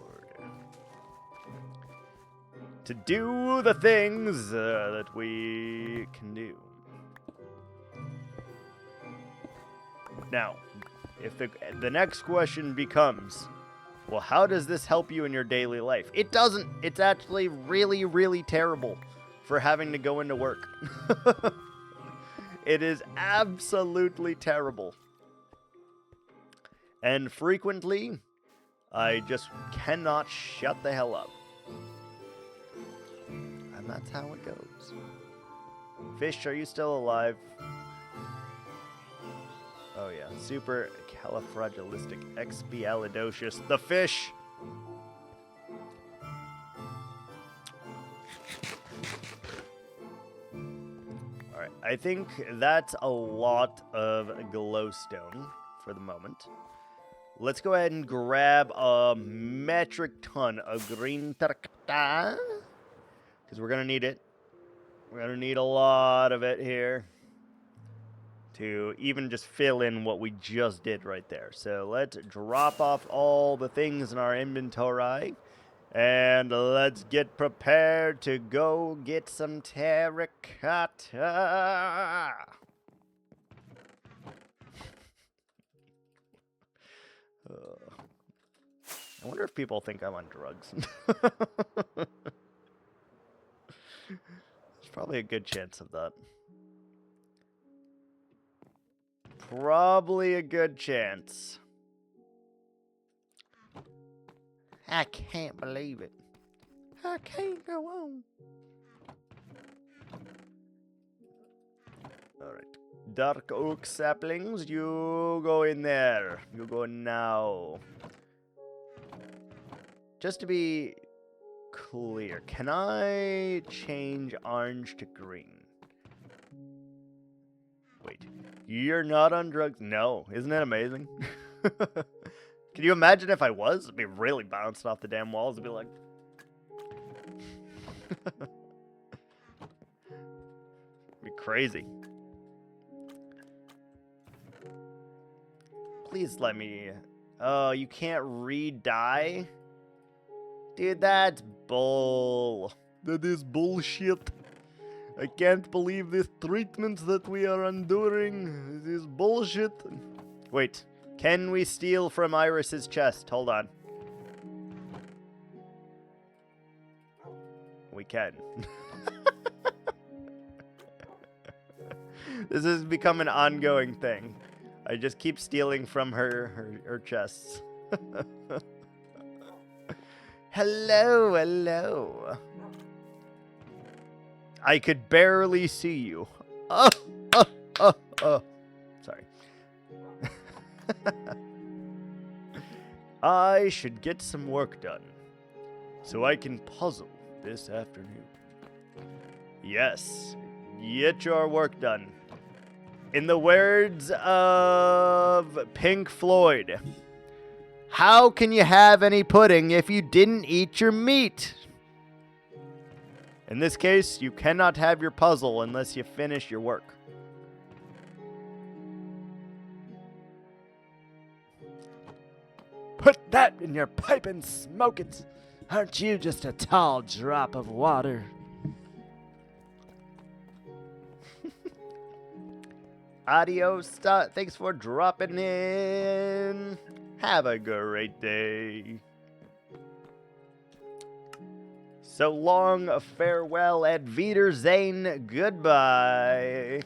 To do the things that we can do. Now, if the next question becomes, well, how does this help you in your daily life? It doesn't. It's actually really, really terrible for having to go into work. It is absolutely terrible. And frequently, I just cannot shut the hell up. And that's how it goes. Fish, are you still alive? Oh yeah, super califragilisticexpialidocious. The fish! Alright, I think that's a lot of glowstone for the moment. Let's go ahead and grab a metric ton of green tarkta, because we're going to need it. We're going to need a lot of it here to even just fill in what we just did right there. So let's drop off all the things in our inventory, and let's get prepared to go get some terracotta. I wonder if people think I'm on drugs. There's probably a good chance of that. Probably a good chance. I can't believe it. I can't go on. Alright. Dark oak saplings, you go in there. You go now. Just to be clear, can I change orange to green? Wait, you're not on drugs? No. Isn't that amazing? Can you imagine if I was? I'd be really bouncing off the damn walls. I'd be like... be crazy. Please let me... Oh, you can't re-die? Dude, that's bull. That is bullshit. I can't believe this treatment that we are enduring. This is bullshit. Wait, can we steal from Iris's chest? Hold on. We can. This has become an ongoing thing. I just keep stealing from her chests. Hello, hello. I could barely see you. Oh. Sorry. I should get some work done so I can puzzle this afternoon. Yes, get your work done. In the words of Pink Floyd, how can you have any pudding if you didn't eat your meat? In this case, you cannot have your puzzle unless you finish your work. Put that in your pipe and smoke it. Aren't you just a tall drop of water? Adios. Thanks for dropping in. Have a great day. So long, farewell, at Wiedersehen, goodbye.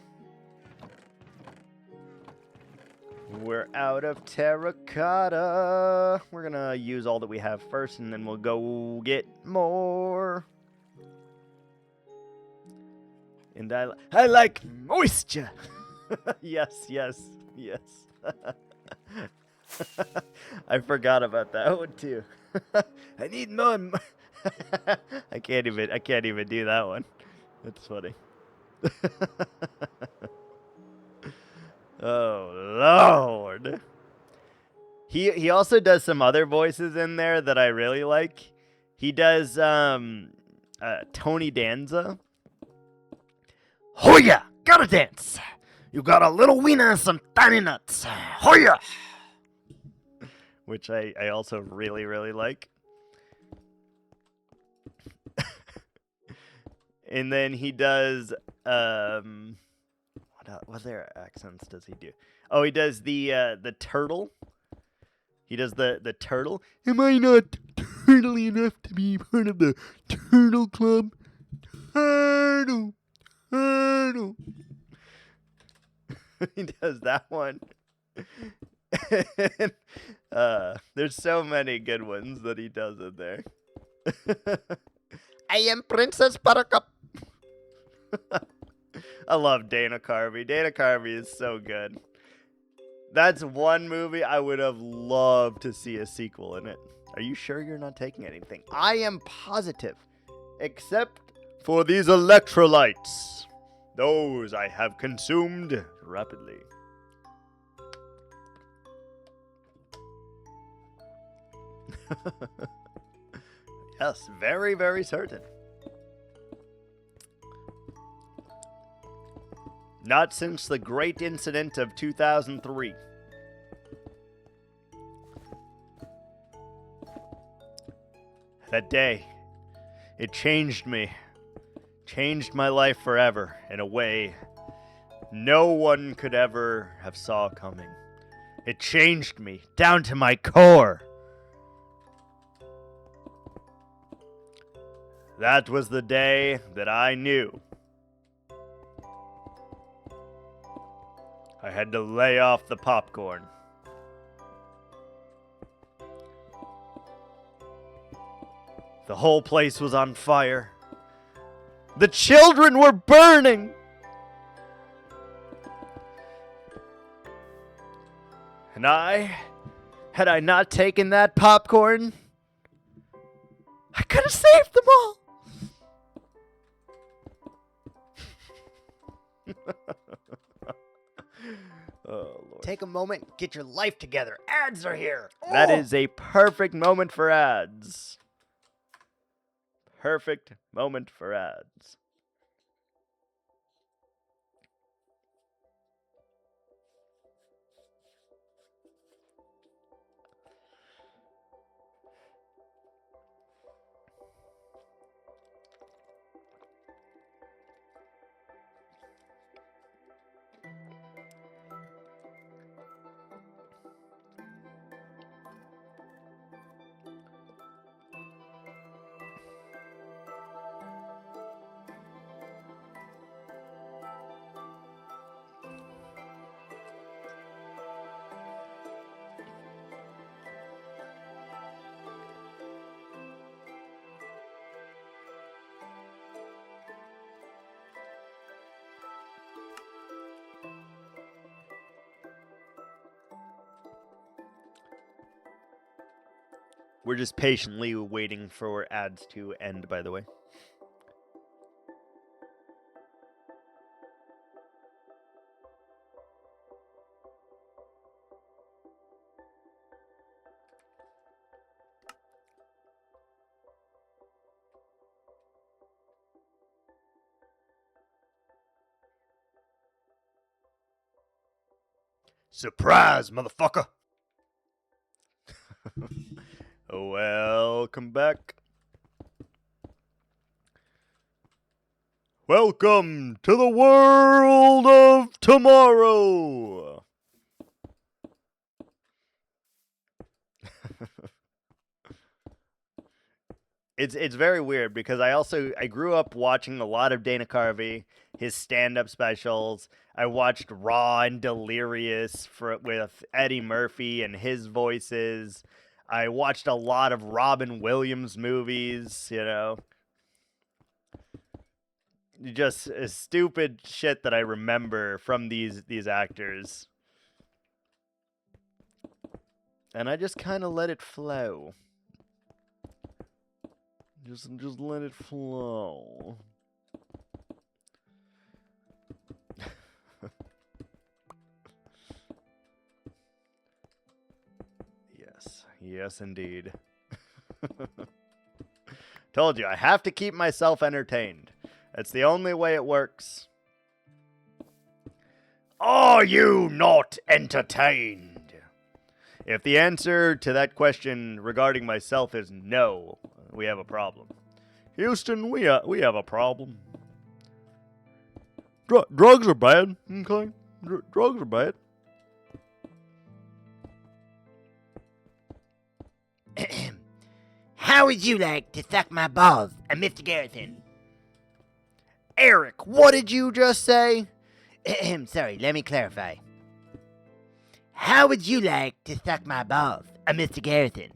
We're out of terracotta. We're gonna use all that we have first, and then we'll go get more. And I like moisture. Yes. I forgot about that one too. I need more. I can't even do that one. That's funny. Oh Lord. He also does some other voices in there that I really like. He does Tony Danza. Hoya! Gotta dance! You got a little wiener and some tiny nuts. Hoya! Which I also really, really like. And then he does, what other accents does he do? Oh, he does the turtle. He does the turtle. Am I not turtly enough to be part of the turtle club? Turtle. He does that one. There's so many good ones that he does in there. I am Princess Buttercup. I love Dana Carvey. Dana Carvey is so good. That's one movie I would have loved to see a sequel in it. Are you sure you're not taking anything? I am positive. Except for these electrolytes. Those I have consumed rapidly. Yes, very, very certain. Not since the great incident of 2003. That day, it changed me. Changed my life forever in a way no one could ever have saw coming. It changed me down to my core. That was the day that I knew I had to lay off the popcorn. The whole place was on fire. The children were burning. And had I not taken that popcorn, I could have saved them all. Oh, Lord. Take a moment, get your life together. Ads are here. That is a perfect moment for ads. Perfect moment for ads. We're just patiently waiting for ads to end, by the way. Surprise, motherfucker. Welcome back. Welcome to the world of tomorrow. It's very weird because I grew up watching a lot of Dana Carvey, his stand-up specials. I watched Raw and Delirious with Eddie Murphy and his voices. I watched a lot of Robin Williams movies, you know. Just stupid shit that I remember from these actors. And I just kind of let it flow. Just let it flow. Yes, indeed. Told you, I have to keep myself entertained. That's the only way it works. Are you not entertained? If the answer to that question regarding myself is no, we have a problem. Houston, we have a problem. Drugs are bad, okay? Drugs are bad. How would you like to suck my balls, Mr. Garrison? Eric, what did you just say? Sorry, let me clarify. How would you like to suck my balls, Mr. Garrison?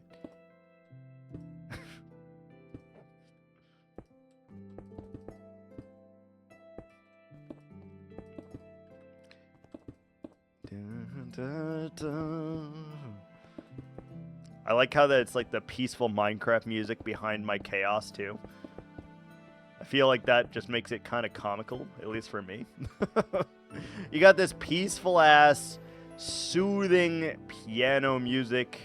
I like how that it's like the peaceful Minecraft music behind my chaos too. I feel like that just makes it kind of comical, at least for me. You got this peaceful ass, soothing piano music,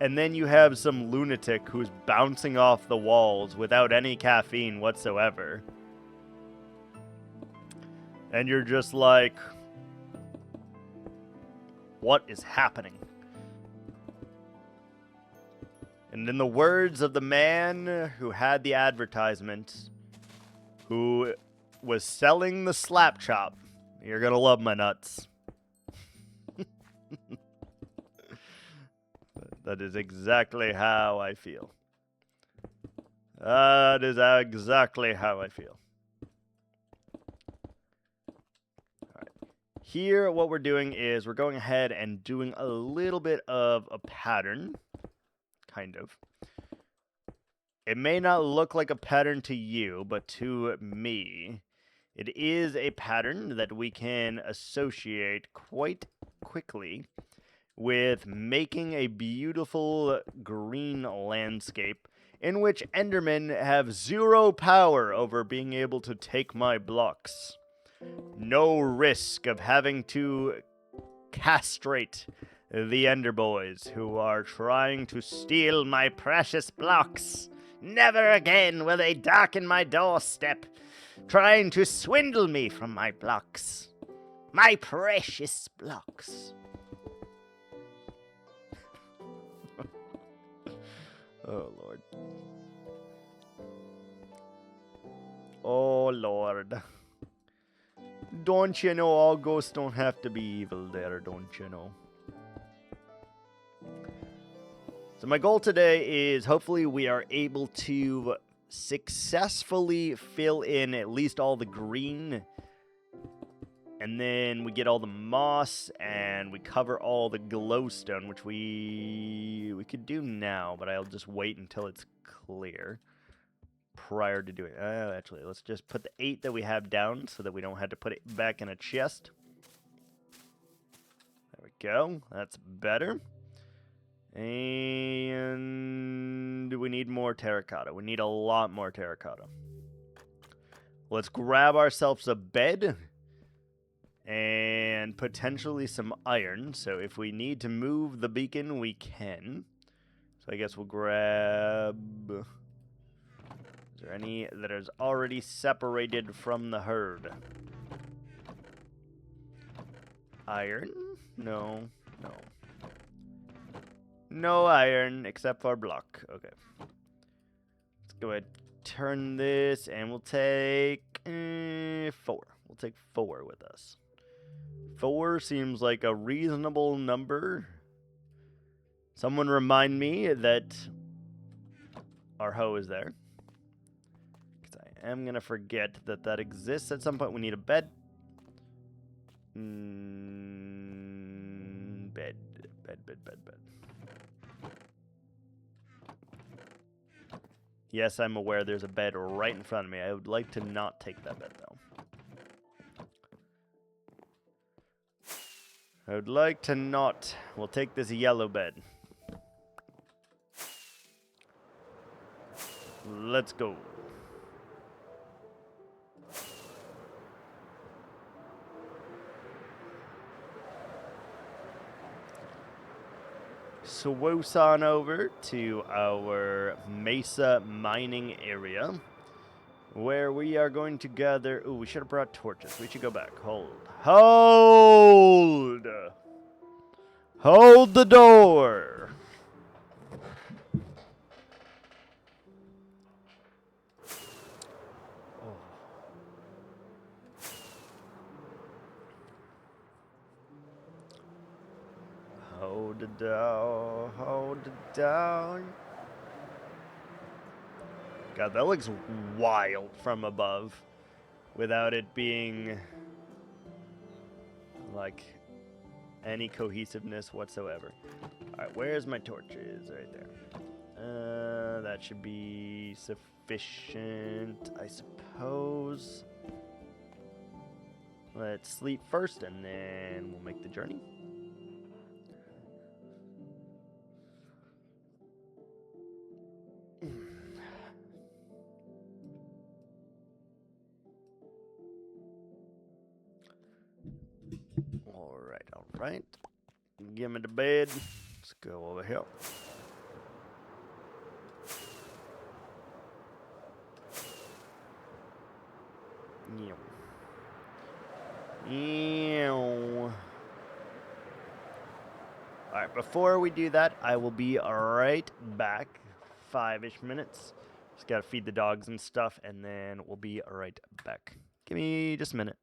and then you have some lunatic who's bouncing off the walls without any caffeine whatsoever. And you're just like, what is happening? And in the words of the man who had the advertisement, who was selling the slap chop, you're gonna love my nuts. That is exactly how I feel. That is exactly how I feel. Here, what we're doing is we're going ahead and doing a little bit of a pattern, kind of. It may not look like a pattern to you, but to me, it is a pattern that we can associate quite quickly with making a beautiful green landscape in which Endermen have 0 power over being able to take my blocks. No risk of having to castrate the Ender Boys who are trying to steal my precious blocks. Never again will they darken my doorstep, trying to swindle me from my blocks. My precious blocks. Oh, Lord. Oh, Lord. Don't you know all ghosts don't have to be evil there, don't you know? So my goal today is hopefully we are able to successfully fill in at least all the green. And then we get all the moss and we cover all the glowstone, which we could do now, but I'll just wait until it's clear prior to doing it. Actually, let's just put the 8 that we have down so that we don't have to put it back in a chest. There we go. That's better. And do we need more terracotta? We need a lot more terracotta. Let's grab ourselves a bed and potentially some iron. So if we need to move the beacon, we can. So I guess we'll grab... Is there any that is already separated from the herd? Iron? No. No. No iron, except for block. Okay. Let's go ahead, turn this, and we'll take 4. We'll take 4 with us. 4 seems like a reasonable number. Someone remind me that our hoe is there. Because I am going to forget that that exists at some point. We need a bed. Bed. Yes, I'm aware there's a bed right in front of me. I would like to not take that bed, though. I would like to not. We'll take this yellow bed. Let's go. Swoosh on over to our Mesa mining area, where we are going to gather... Ooh, we should have brought torches. We should go back. Hold. Hold! Hold the door! Hold it down, hold it down. God, that looks wild from above without it being like any cohesiveness whatsoever. Alright, where's my torches? Right there. That should be sufficient, I suppose. Let's sleep first, and then we'll make the journey. Alright. Give me the bed. Let's go over here. Alright, before we do that, I will be right back. 5-ish minutes. Just gotta feed the dogs and stuff, and then we'll be right back. Give me just a minute.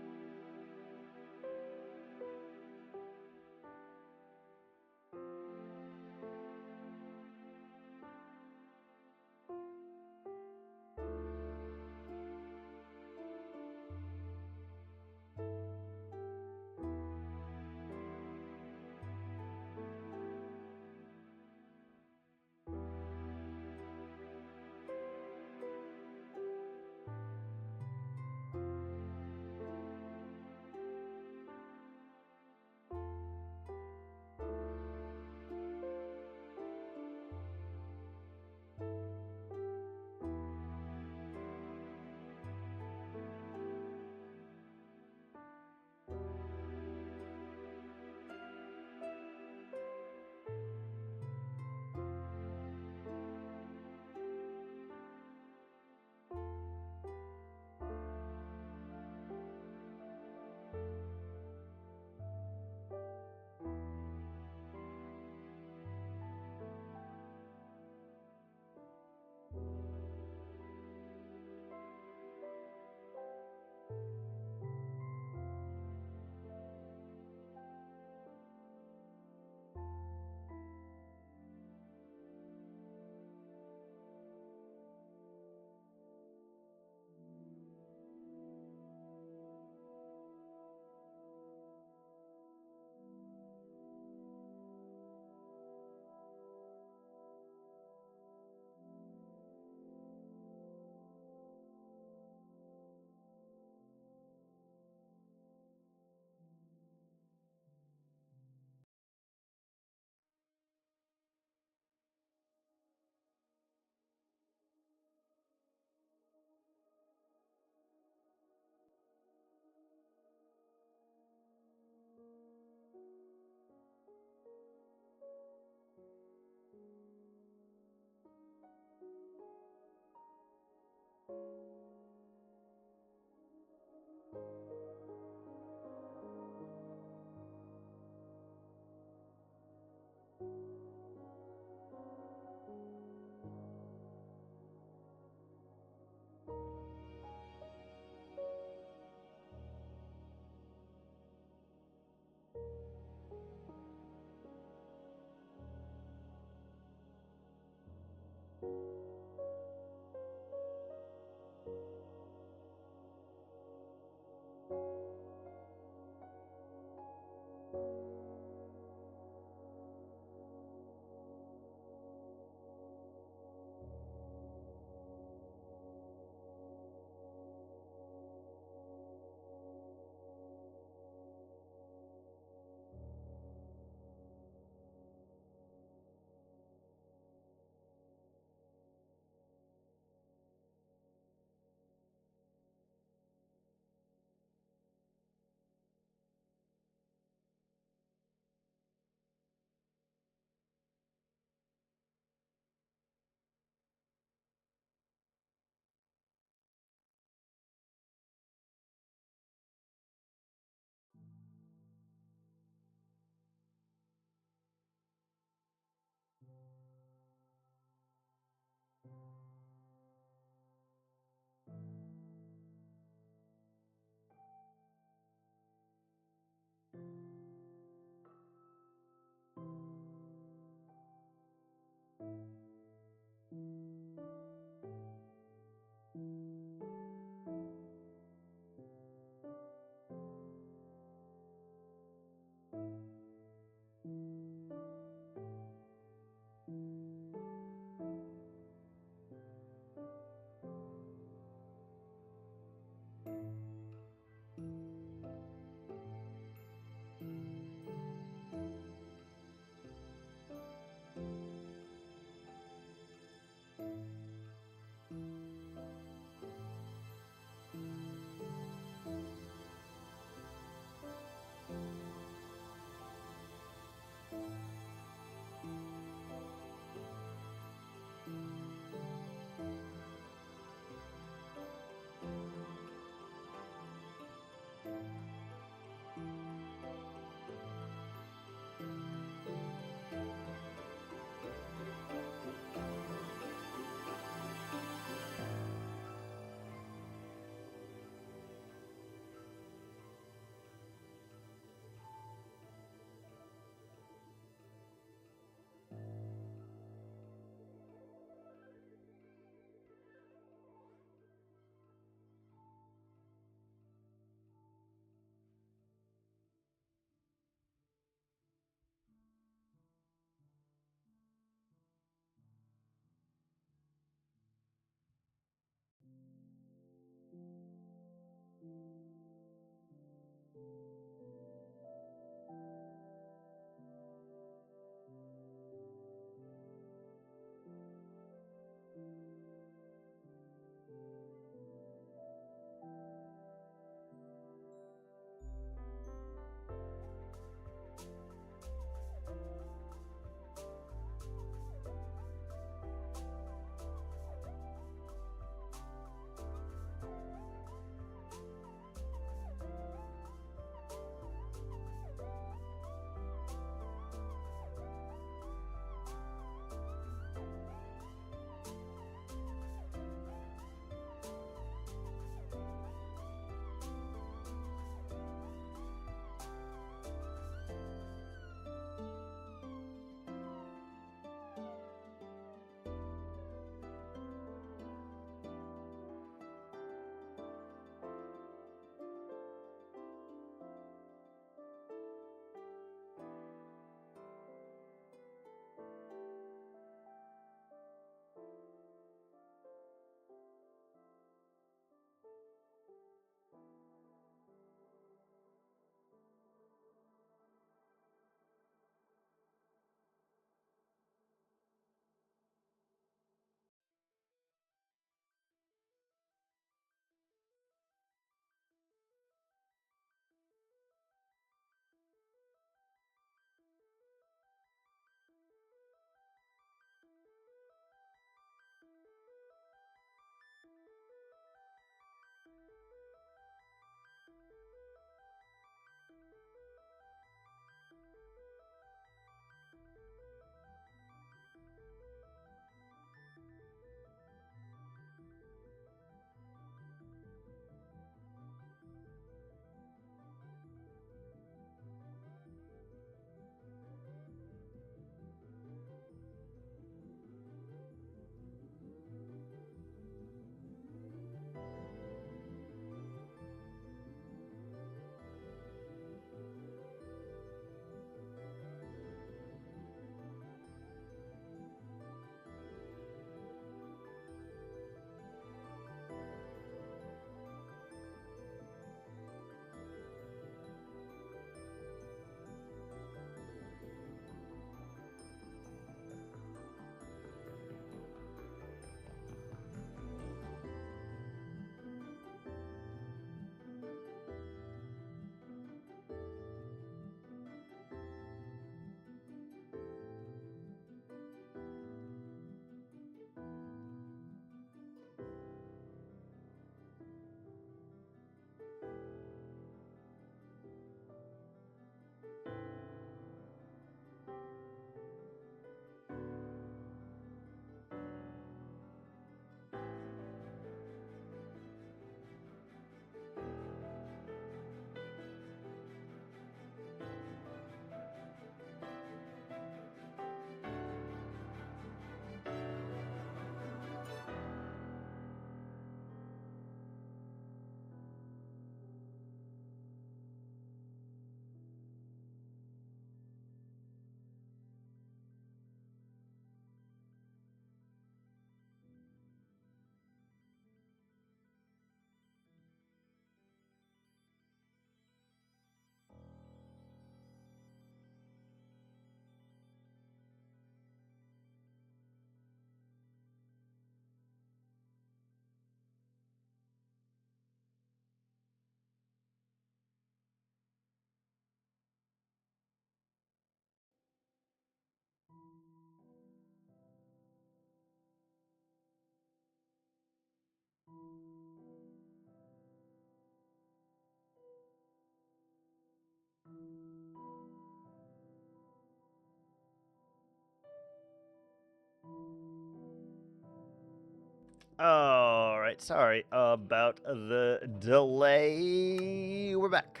Alright, sorry about the delay. We're back.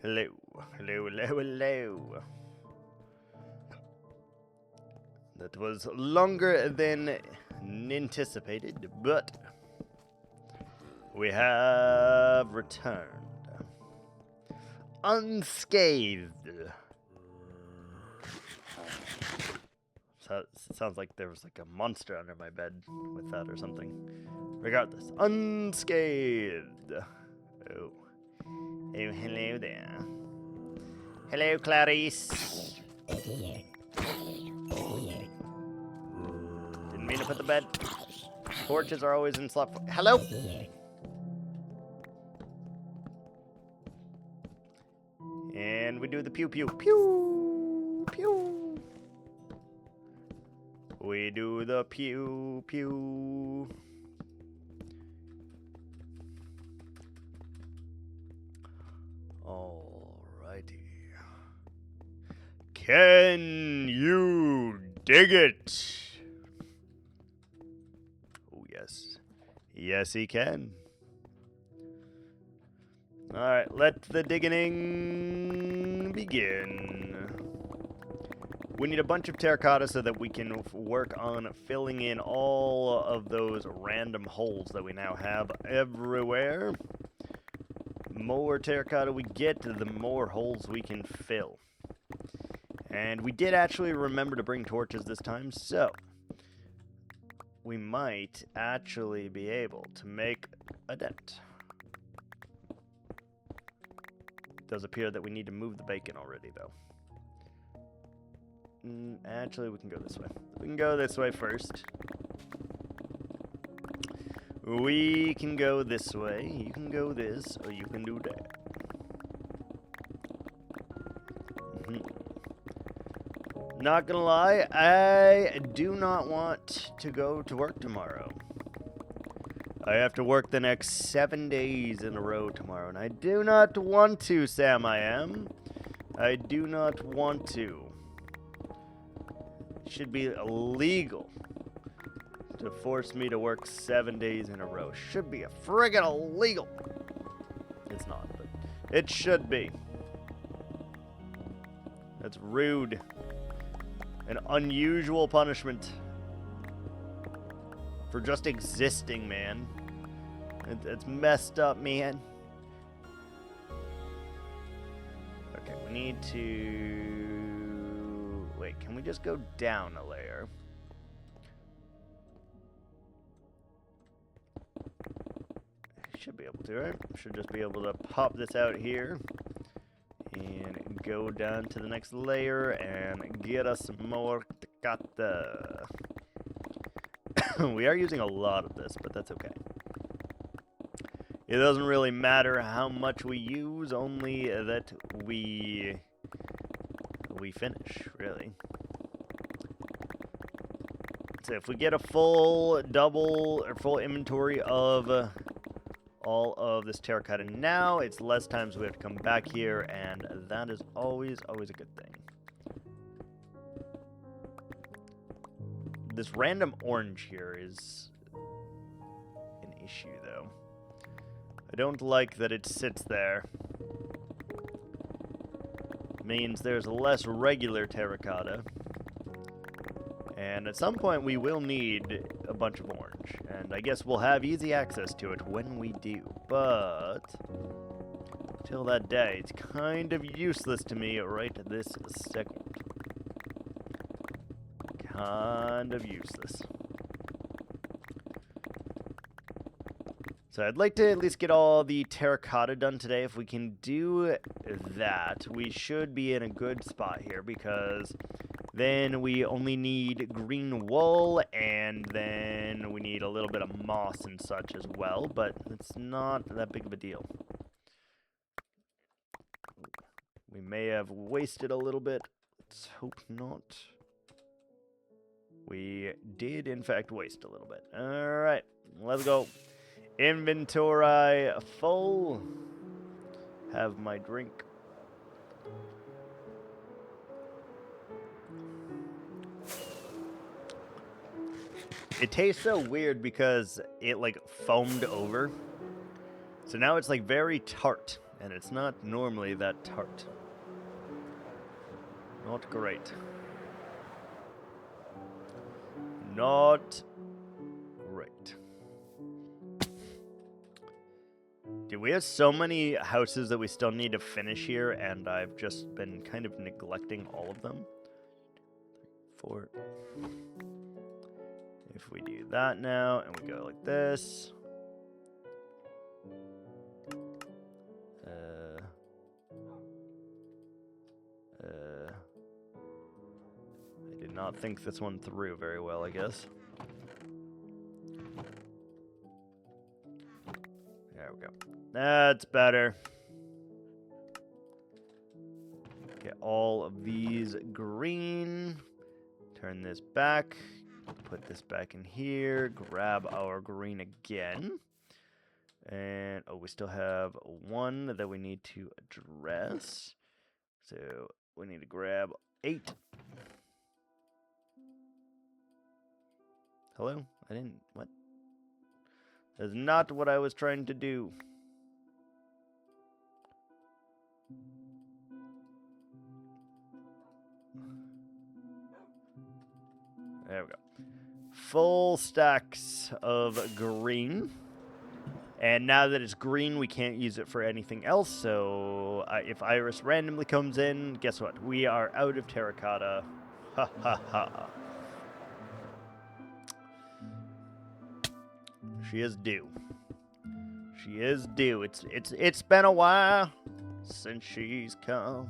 Hello. Hello, hello, hello. That was longer than anticipated, but we have returned. Unscathed. So, sounds like there was like a monster under my bed with that or something. Regardless, unscathed. Oh. Oh, hello there. Hello, Clarice. Didn't mean to put the bed. Torches are always in slot. Hello? And we do the pew pew. Pew! Pew! We do the pew pew. Alrighty. Can you dig it? Oh, yes. Yes, he can. Alright, let the digging begin. We need a bunch of terracotta so that we can work on filling in all of those random holes that we now have everywhere. More terracotta we get, the more holes we can fill. And we did actually remember to bring torches this time, so we might actually be able to make a dent. It does appear that we need to move the bacon already, though. Actually, we can go this way. We can go this way first. We can go this way. You can go this, or you can do that. Not gonna lie, I do not want to go to work tomorrow. I have to work the next 7 days in a row tomorrow, and I do not want to, Sam, I am. I do not want to. It should be illegal to force me to work 7 days in a row. Should be a friggin' illegal. It's not, but it should be. That's rude. An unusual punishment for just existing, man. It's messed up, man. Okay, we need to... Wait, can we just go down a layer? Should be able to, right? Should just be able to pop this out here. And go down to the next layer and get us some more terracotta. We are using a lot of this, but that's okay. It doesn't really matter how much we use, only that we finish, really. So if we get a full double or full inventory of all of this terracotta now, it's less times we have to come back here, and that is always a good thing. This random orange here is an issue, though. I don't like that it sits there. It means there's less regular terracotta. And at some point we will need a bunch of orange. And I guess we'll have easy access to it when we do. But till that day, it's kind of useless to me right this second. Kind of useless. So I'd like to at least get all the terracotta done today. If we can do that, we should be in a good spot here, because then we only need green wool, and then we need a little bit of moss and such as well, but it's not that big of a deal. We may have wasted a little bit. Let's hope not. We did, in fact, waste a little bit. Alright, let's go. Inventory full. Have my drink. It tastes so weird because it like foamed over. So now it's like very tart, and it's not normally that tart. Not great. Not great. Dude, we have so many houses that we still need to finish here, and I've just been kind of neglecting all of them. 4. If we do that now, and we go like this. I did not think this one through very well, I guess. There we go. That's better. Get all of these green. Turn this back. Put this back in here. Grab our green again. And, oh, we still have one that we need to address. So, we need to grab 8. Hello? I didn't, what? That's not what I was trying to do. There we go. Full stacks of green. And now that it's green, we can't use it for anything else. So if Iris randomly comes in, guess what? We are out of terracotta. Ha ha ha. She is due. She is due. It's been a while since she's come.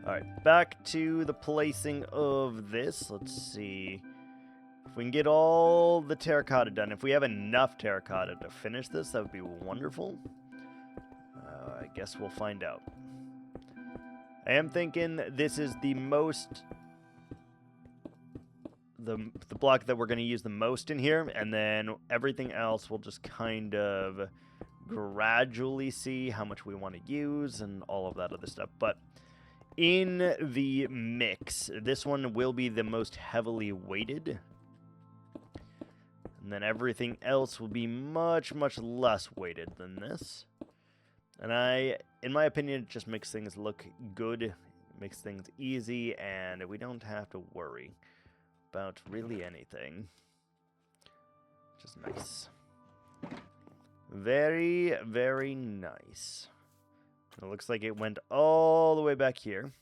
Alright, back to the placing of this. Let's see. If we can get all the terracotta done. If we have enough terracotta to finish this, that would be wonderful. I guess we'll find out. I am thinking this is the most... the block that we're going to use the most in here, and then everything else we'll just kind of gradually see how much we want to use and all of that other stuff. But in the mix, this one will be the most heavily weighted. And then everything else will be much, much less weighted than this. And in my opinion, it just makes things look good. It makes things easy, and we don't have to worry about really anything. Just nice. Very, very nice. It looks like it went all the way back here.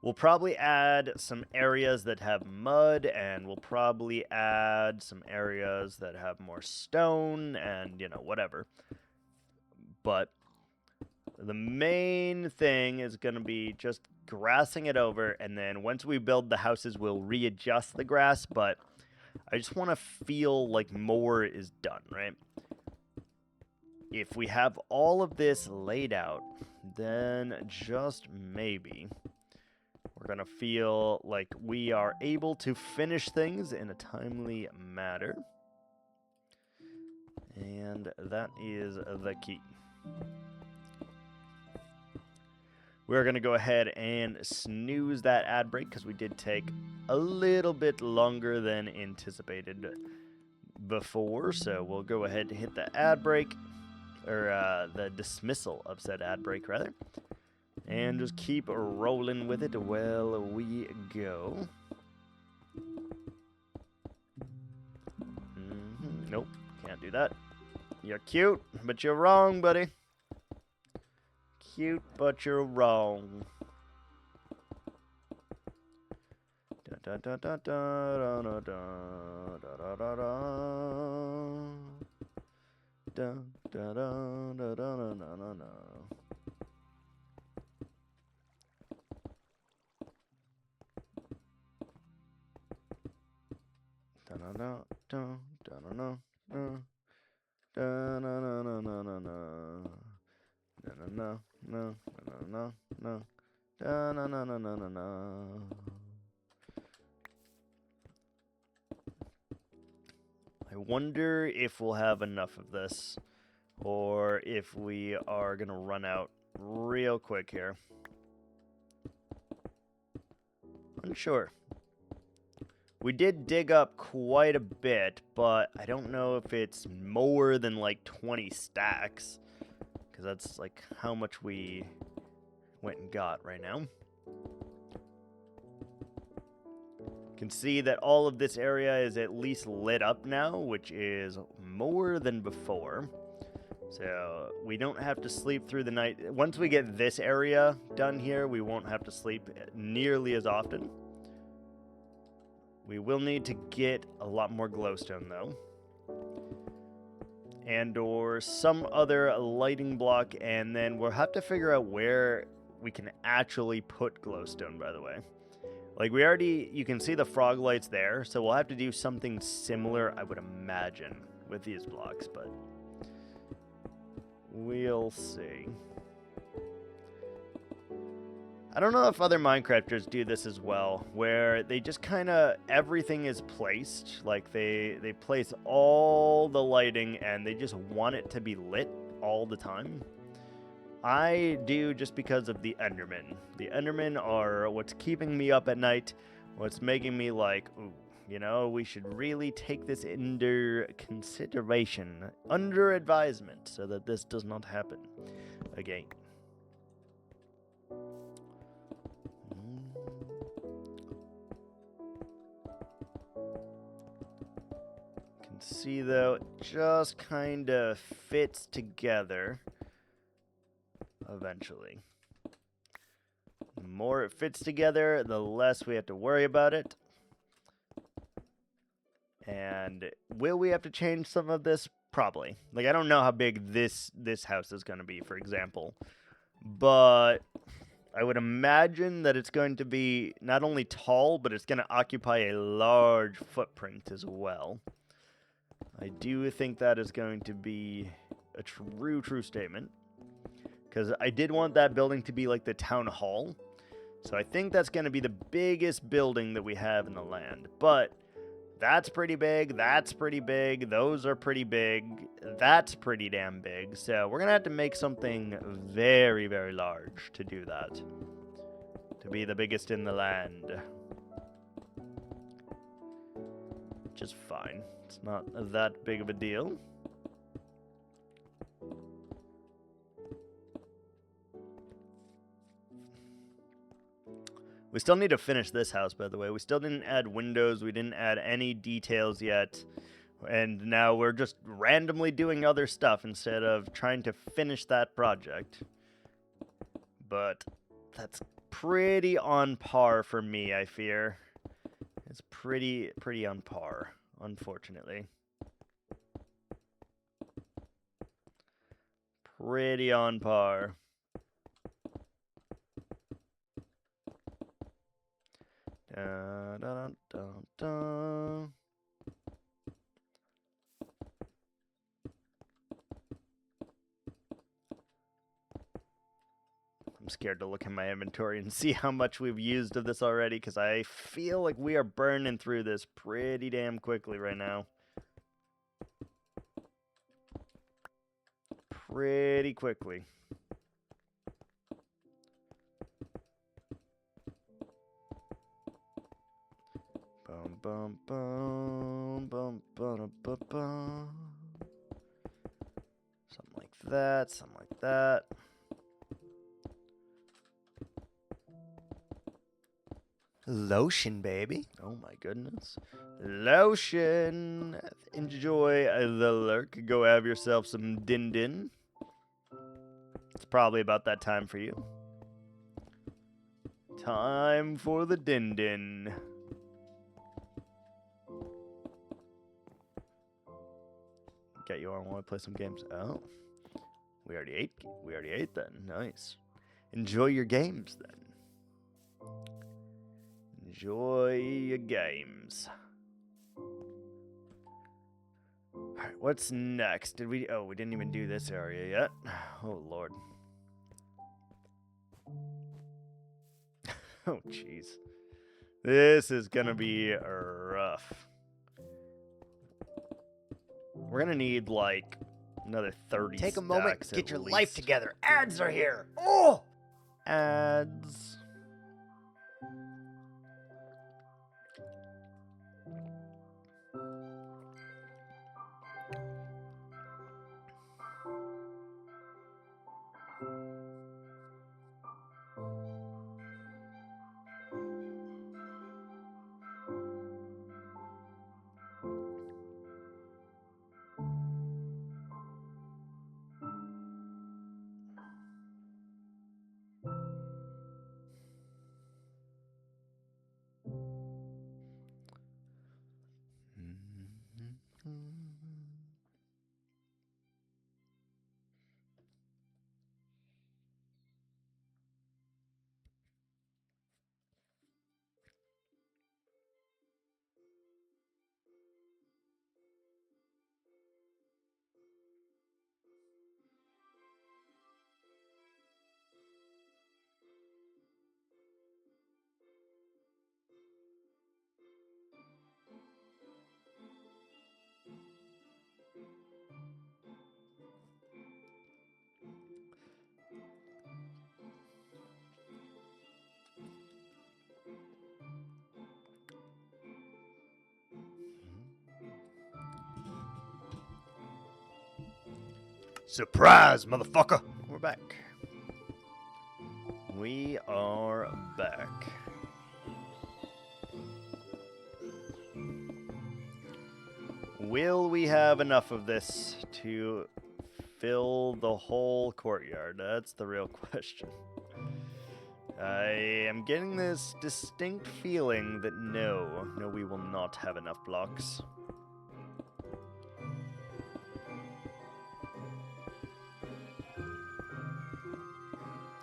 We'll probably add some areas that have mud, and we'll probably add some areas that have more stone and, you know, whatever. But the main thing is going to be just grassing it over, and then once we build the houses, we'll readjust the grass, but I just want to feel like more is done, right? If we have all of this laid out, then just maybe we're going to feel like we are able to finish things in a timely manner. And that is the key. We're going to go ahead and snooze that ad break because we did take a little bit longer than anticipated before. So we'll go ahead and hit the ad break, or the dismissal of said ad break, rather. And just keep rolling with it while we go. Nope, can't do that. You're cute, but you're wrong, buddy. Cute, but you're wrong. Da da da da da da da da da da da da da da da da da da. I wonder if we'll have enough of this, or if we are gonna run out real quick here. Unsure. We did dig up quite a bit, but I don't know if it's more than like 20 stacks. Because that's like how much we went and got right now. You can see that all of this area is at least lit up now, which is more than before. So we don't have to sleep through the night. Once we get this area done here, we won't have to sleep nearly as often. We will need to get a lot more glowstone though. And or some other lighting block, and then we'll have to figure out where we can actually put glowstone, by the way. Like, we already, you can see the frog lights there, so we'll have to do something similar, I would imagine, with these blocks, but we'll see. I don't know if other Minecrafters do this as well, where they just kind of, everything is placed, like they place all the lighting and they just want it to be lit all the time. I do just because of the Endermen. The Endermen are what's keeping me up at night, what's making me like, ooh, you know, we should really take this under consideration, under advisement, so that this does not happen again. See, though, it just kind of fits together eventually. The more it fits together, the less we have to worry about it. And will we have to change some of this? Probably. Like, I don't know how big this house is going to be, for example. But I would imagine that it's going to be not only tall, but it's going to occupy a large footprint as well. I do think that is going to be a true statement. Because I did want that building to be like the town hall. So I think that's going to be the biggest building that we have in the land. But that's pretty big. That's pretty big. Those are pretty big. That's pretty damn big. So we're going to have to make something very, very large to do that. To be the biggest in the land. Which is fine. It's not that big of a deal. We still need to finish this house, by the way. We still didn't add windows. We didn't add any details yet. And now we're just randomly doing other stuff instead of trying to finish that project. But that's pretty on par for me, I fear. It's pretty on par, unfortunately. Pretty on par. Dun, dun, dun, dun. I'm scared to look in my inventory and see how much we've used of this already, because I feel like we are burning through this pretty damn quickly right now. Pretty quickly. Bum bum bum bum bum bum bum. Something like that, something like that. Lotion, baby. Oh my goodness. Lotion. Enjoy the lurk. Go have yourself some din-din. It's probably about that time for you. Time for the din-din. Get you on while I play some games. Oh. We already ate then. Nice. Enjoy your games then. Enjoy your games. Alright, what's next? Did we... Oh, we didn't even do this area yet. Oh, Lord. Oh, jeez. This is gonna be rough. We're gonna need, like, another 30 Take a moment, stacks get at your least. life together. Ads are here. Oh! Ads. Surprise, motherfucker! We're back. We are back. Will we have enough of this to fill the whole courtyard? That's the real question. I am getting this distinct feeling that no, we will not have enough blocks.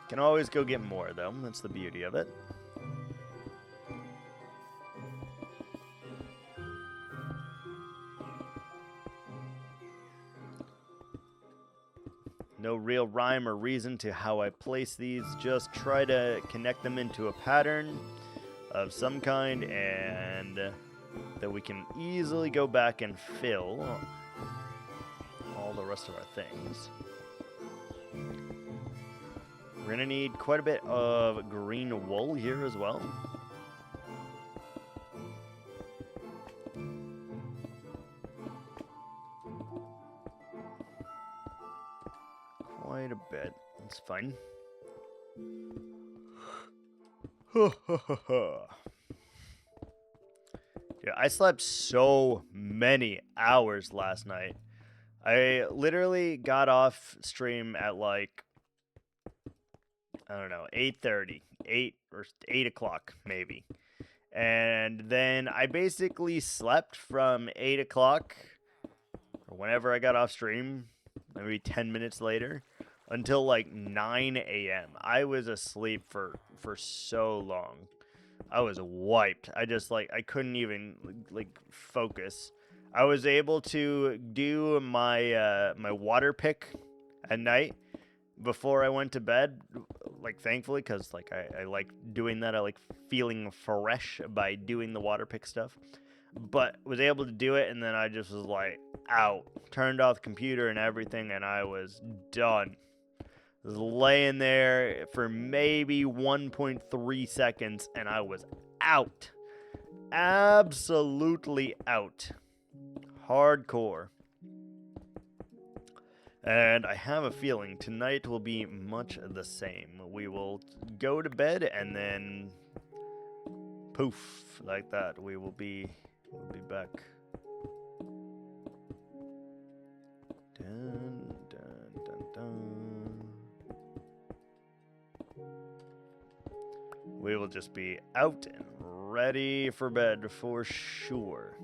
Can always go get more, though. That's the beauty of it. No real rhyme or reason to how I place these. Just try to connect them into a pattern of some kind, and that we can easily go back and fill all the rest of our things. We're going to need quite a bit of green wool here as well. Quite a bit. That's fine. Yeah, I slept so many hours last night. I literally got off stream at like, I don't know, 8:30, 8 o'clock maybe. And then I basically slept from 8 o'clock, or whenever I got off stream, maybe 10 minutes later, until like 9 a.m. I was asleep for so long. I was wiped. I just I couldn't even focus. I was able to do my my water pick at night before I went to bed, thankfully, because I like doing that. I like feeling fresh by doing the water pick stuff. But was able to do it, and then I just was out. Turned off the computer and everything, and I was done. I was laying there for maybe 1.3 seconds, and I was out. Absolutely out. Hardcore. And I have a feeling tonight will be much the same. We will go to bed, and then poof, like that, we'll be back. Dun, dun, dun, dun. We will just be out and ready for bed for sure.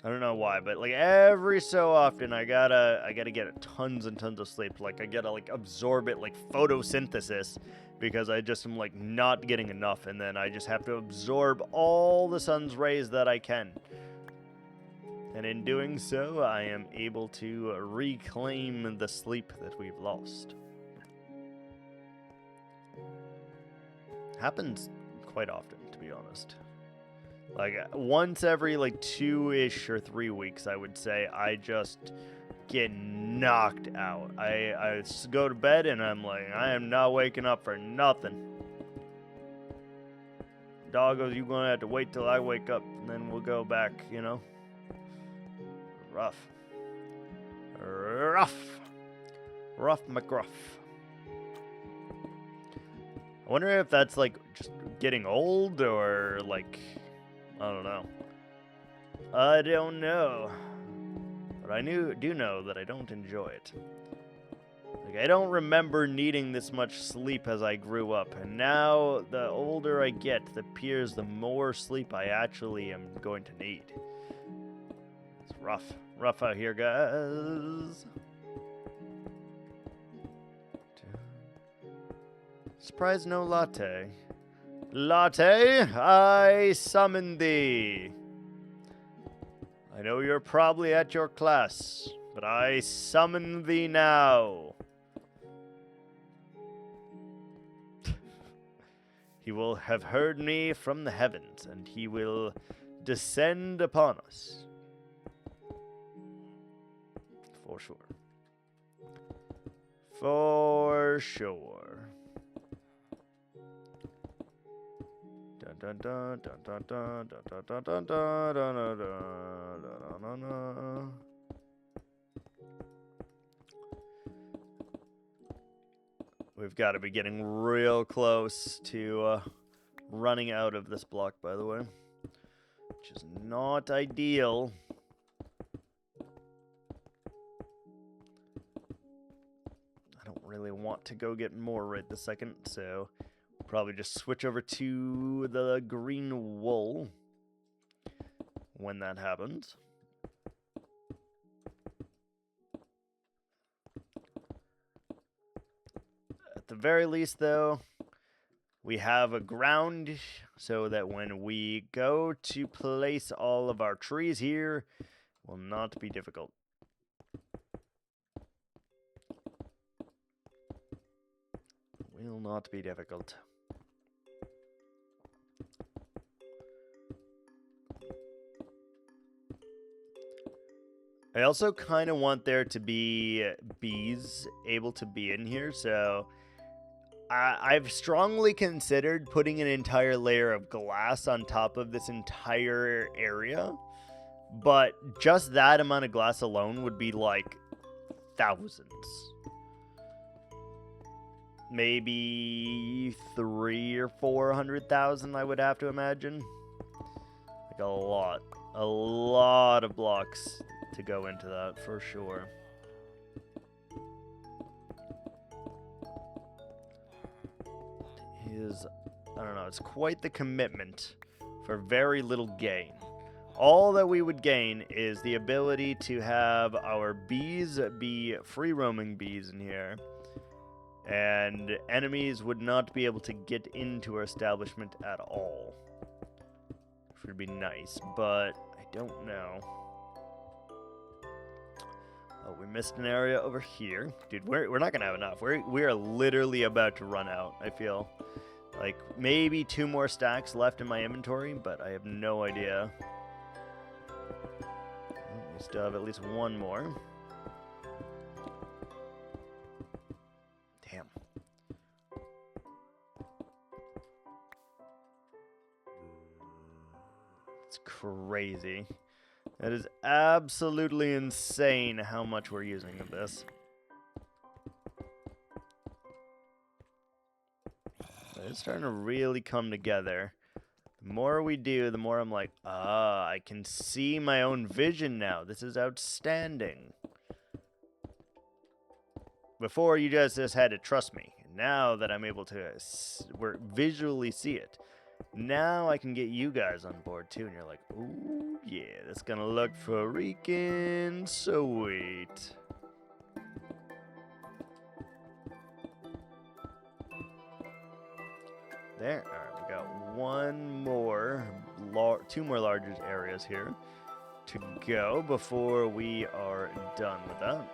I don't know why, but every so often I gotta get tons and tons of sleep. I gotta absorb it photosynthesis, because I just am not getting enough, and then I just have to absorb all the sun's rays that I can. And in doing so, I am able to reclaim the sleep that we've lost. Happens quite often, to be honest. Once every 2-ish or 3 weeks, I would say, I just get knocked out. I go to bed and I'm I am not waking up for nothing. Doggos, you're gonna have to wait till I wake up, and then we'll go back, Rough. Rough McGruff. I wonder if that's just getting old, or I don't know. I don't know. But I do know that I don't enjoy it. I don't remember needing this much sleep as I grew up, and now the older I get, it appears the more sleep I actually am going to need. It's rough. Rough out here, guys. Surprise, no latte. Latte, I summon thee. I know you're probably at your class, but I summon thee now. He will have heard me from the heavens, and he will descend upon us. For sure. For sure. Dun dun dun dun dun dun dun dun dun dun dun dun dun dun. We've got to be getting real close to running out of this block, by the way. Which is not ideal. I don't really want to go get more right this second, so probably just switch over to the green wool when that happens. At the very least, though, we have a ground so that when we go to place all of our trees here, it will not be difficult. Will not be difficult. I also kind of want there to be bees able to be in here, so I've strongly considered putting an entire layer of glass on top of this entire area, but just that amount of glass alone would be like thousands. Maybe 300,000 or 400,000, I would have to imagine. Like a lot of blocks to go into that for sure. I don't know, it's quite the commitment for very little gain. All that we would gain is the ability to have our bees be free roaming bees in here, and enemies would not be able to get into our establishment at all. Which would be nice, but I don't know. Oh, we missed an area over here. Dude, we're not going to have enough. We are literally about to run out, I feel. Like, maybe 2 more stacks left in my inventory, but I have no idea. We still have at least 1 more. Damn. It's crazy. That is absolutely insane how much we're using of this. It's starting to really come together. The more we do, the more I'm like, I can see my own vision now. This is outstanding. Before, you just had to trust me. Now that I'm able to visually see it, now I can get you guys on board too. And you're like, ooh, yeah, that's gonna look freaking sweet. There. All right, we got 1 more, 2 more larger areas here to go before we are done with that.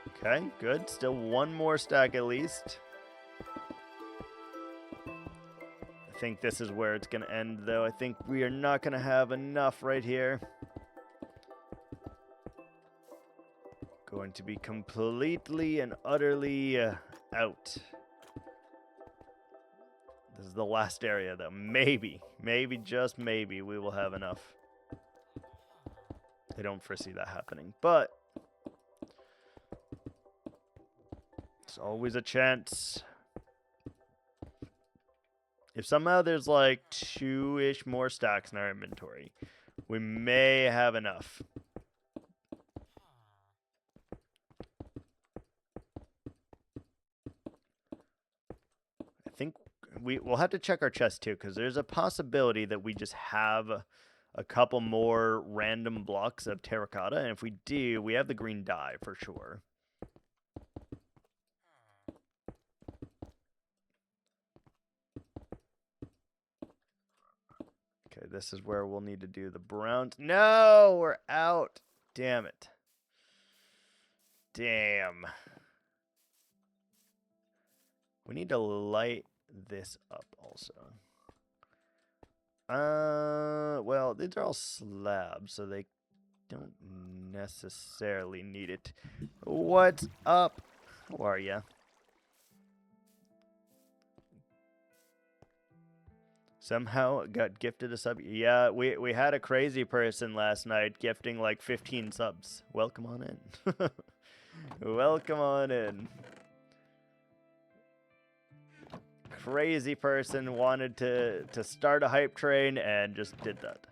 Okay, good. Still 1 more stack at least. I think this is where it's going to end, though. I think we are not going to have enough right here. Going to be completely and utterly out. This is the last area, though. Maybe, just maybe, we will have enough. I don't foresee that happening, but it's always a chance. If somehow there's like 2-ish more stacks in our inventory, we may have enough. I think we'll have to check our chest too, because there's a possibility that we just have a couple more random blocks of terracotta, and if we do, we have the green dye for sure. Okay, this is where we'll need to do the brown. No, we're out. Damn it. Damn. We need to light this up also. Well, these are all slabs, so they don't necessarily need it. What's up? How are ya? Somehow got gifted a sub. Yeah, we had a crazy person last night gifting like 15 subs. Welcome on in. Welcome on in. Crazy person wanted to start a hype train and just did that.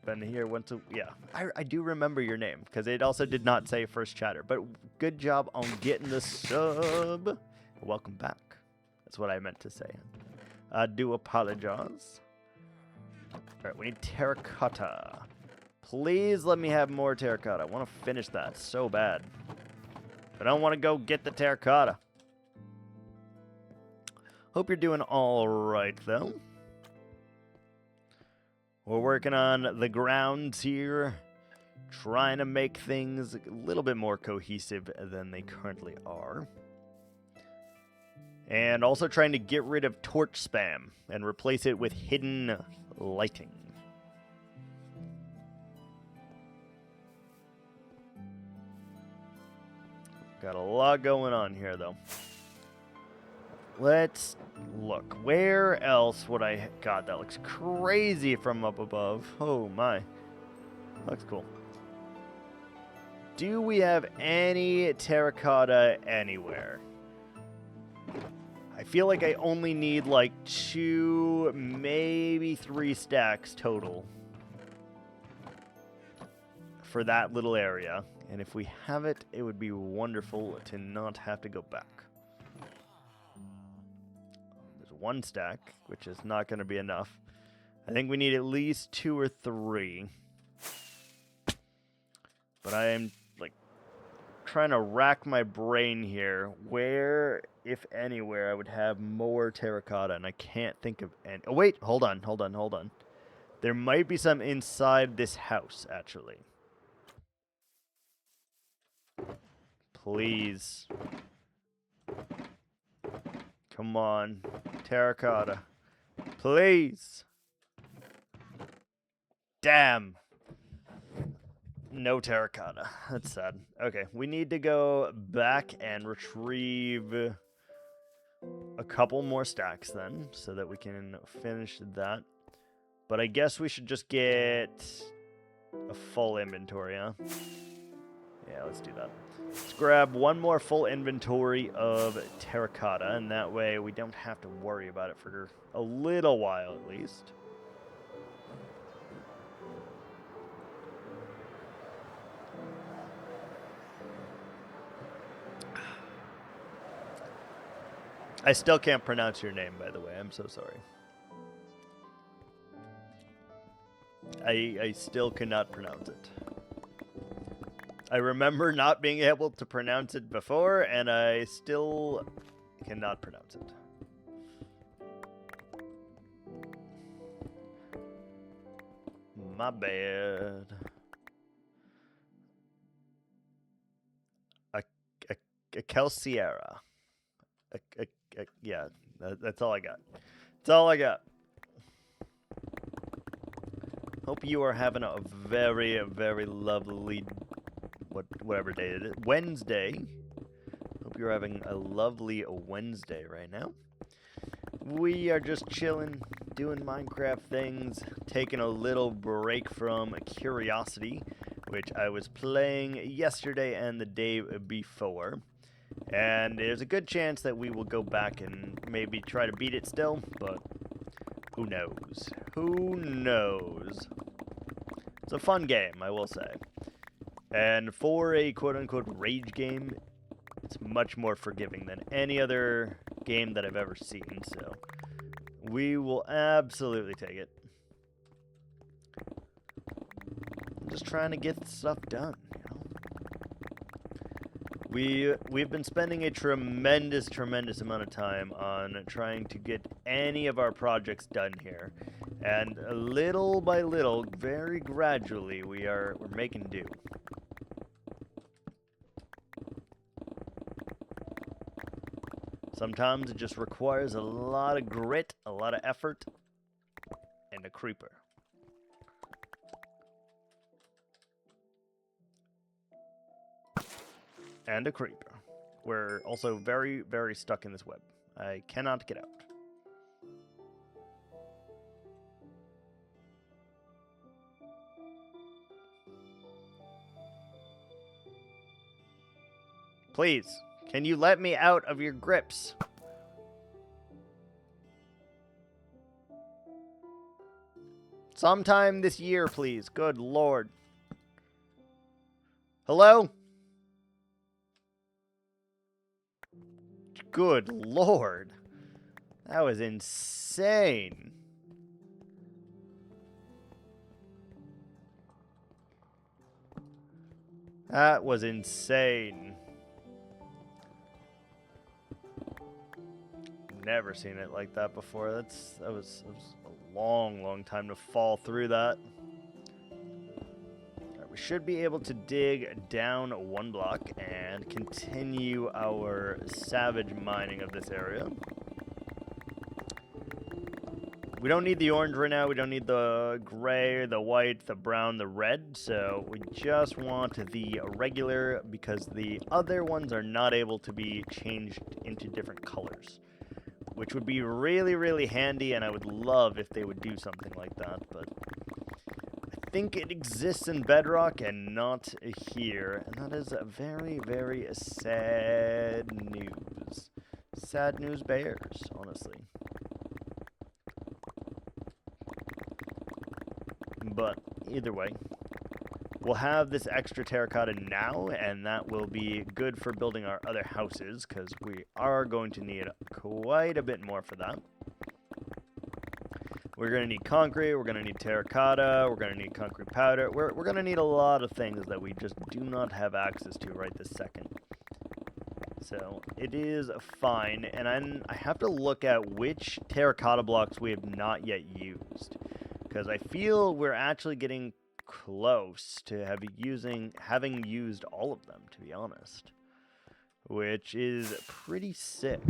Been here once a... Yeah, I do remember your name because it also did not say first chatter. But good job on getting the sub. Welcome back. That's what I meant to say. I do apologize. Alright, we need terracotta. Please let me have more terracotta. I want to finish that so bad. I don't want to go get the terracotta. Hope you're doing alright, though. We're working on the grounds here. Trying to make things a little bit more cohesive than they currently are. And also trying to get rid of torch spam and replace it with hidden lighting. Got a lot going on here, though. Let's look. Where else would I... God, that looks crazy from up above. Oh, my. Looks cool. Do we have any terracotta anywhere? I feel like I only need like 2, maybe 3 stacks total for that little area. And if we have it, it would be wonderful to not have to go back. There's 1 stack, which is not going to be enough. I think we need at least 2 or 3. But I am like trying to rack my brain here. Where, if anywhere, I would have more terracotta, and I can't think of any. Oh, wait, hold on. There might be some inside this house, actually. Please. Come on. Terracotta. Please. Damn. No terracotta. That's sad. Okay, we need to go back and retrieve a couple more stacks then, so that we can finish that. But I guess we should just get a full inventory, huh? Yeah, let's do that. Let's grab 1 more full inventory of terracotta, and that way we don't have to worry about it for a little while at least. I still can't pronounce your name, by the way. I'm so sorry. I still cannot pronounce it. I remember not being able to pronounce it before, and I still cannot pronounce it. My bad. A Kelsiera. Yeah, that's all I got. That's all I got. Hope you are having a very, very lovely, whatever day it is, Wednesday. Hope you're having a lovely Wednesday right now. We are just chilling, doing Minecraft things, taking a little break from Curiosity, which I was playing yesterday and the day before. And there's a good chance that we will go back and maybe try to beat it still, but who knows? Who knows? It's a fun game, I will say. And for a quote-unquote rage game, it's much more forgiving than any other game that I've ever seen, so we will absolutely take it. I'm just trying to get stuff done, you know? We've been spending a tremendous amount of time on trying to get any of our projects done here. And little by little, very gradually, we're making do. Sometimes it just requires a lot of grit, a lot of effort, and a creeper. And a creeper. We're also very, very stuck in this web. I cannot get out. Please, can you let me out of your grips? Sometime this year, please. Good lord. Hello? Good lord. That was insane. That was insane. Never seen it like that before. That was a long time to fall through that. Right, we should be able to dig down one block and continue our savage mining of this area. We don't need the orange right now. We don't need the gray, the white, the brown, the red. So we just want the regular because the other ones are not able to be changed into different colors, which would be really handy, and I would love if they would do something like that, but I think it exists in Bedrock and not here, and that is very sad news. Sad news bears, honestly. But either way, we'll have this extra terracotta now, and that will be good for building our other houses, because we are going to need quite a bit more for that. We're going to need concrete, we're going to need terracotta, we're going to need concrete powder. We're going to need a lot of things that we just do not have access to right this second. So it is fine, and I have to look at which terracotta blocks we have not yet used, because I feel we're actually getting close to having used all of them, to be honest, which is pretty sick,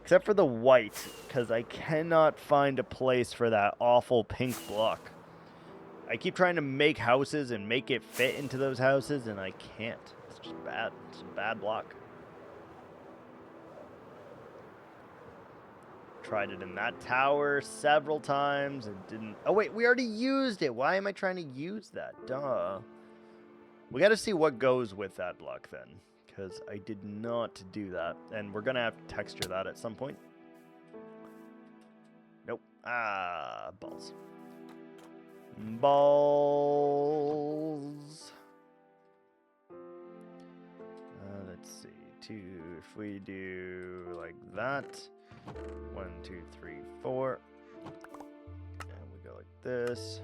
except for the white, because I cannot find a place for that awful pink block. I keep trying to make houses and make it fit into those houses, and I can't. It's just bad. It's a bad block. Tried it in that tower several times. It didn't. Oh, wait, we already used it. Why am I trying to use that? Duh. We got to see what goes with that block then, because I did not do that. And we're going to have to texture that at some point. Nope. Ah, balls. Balls. Let's see. If we do like that. 1, 2, 3, 4. And we go like this.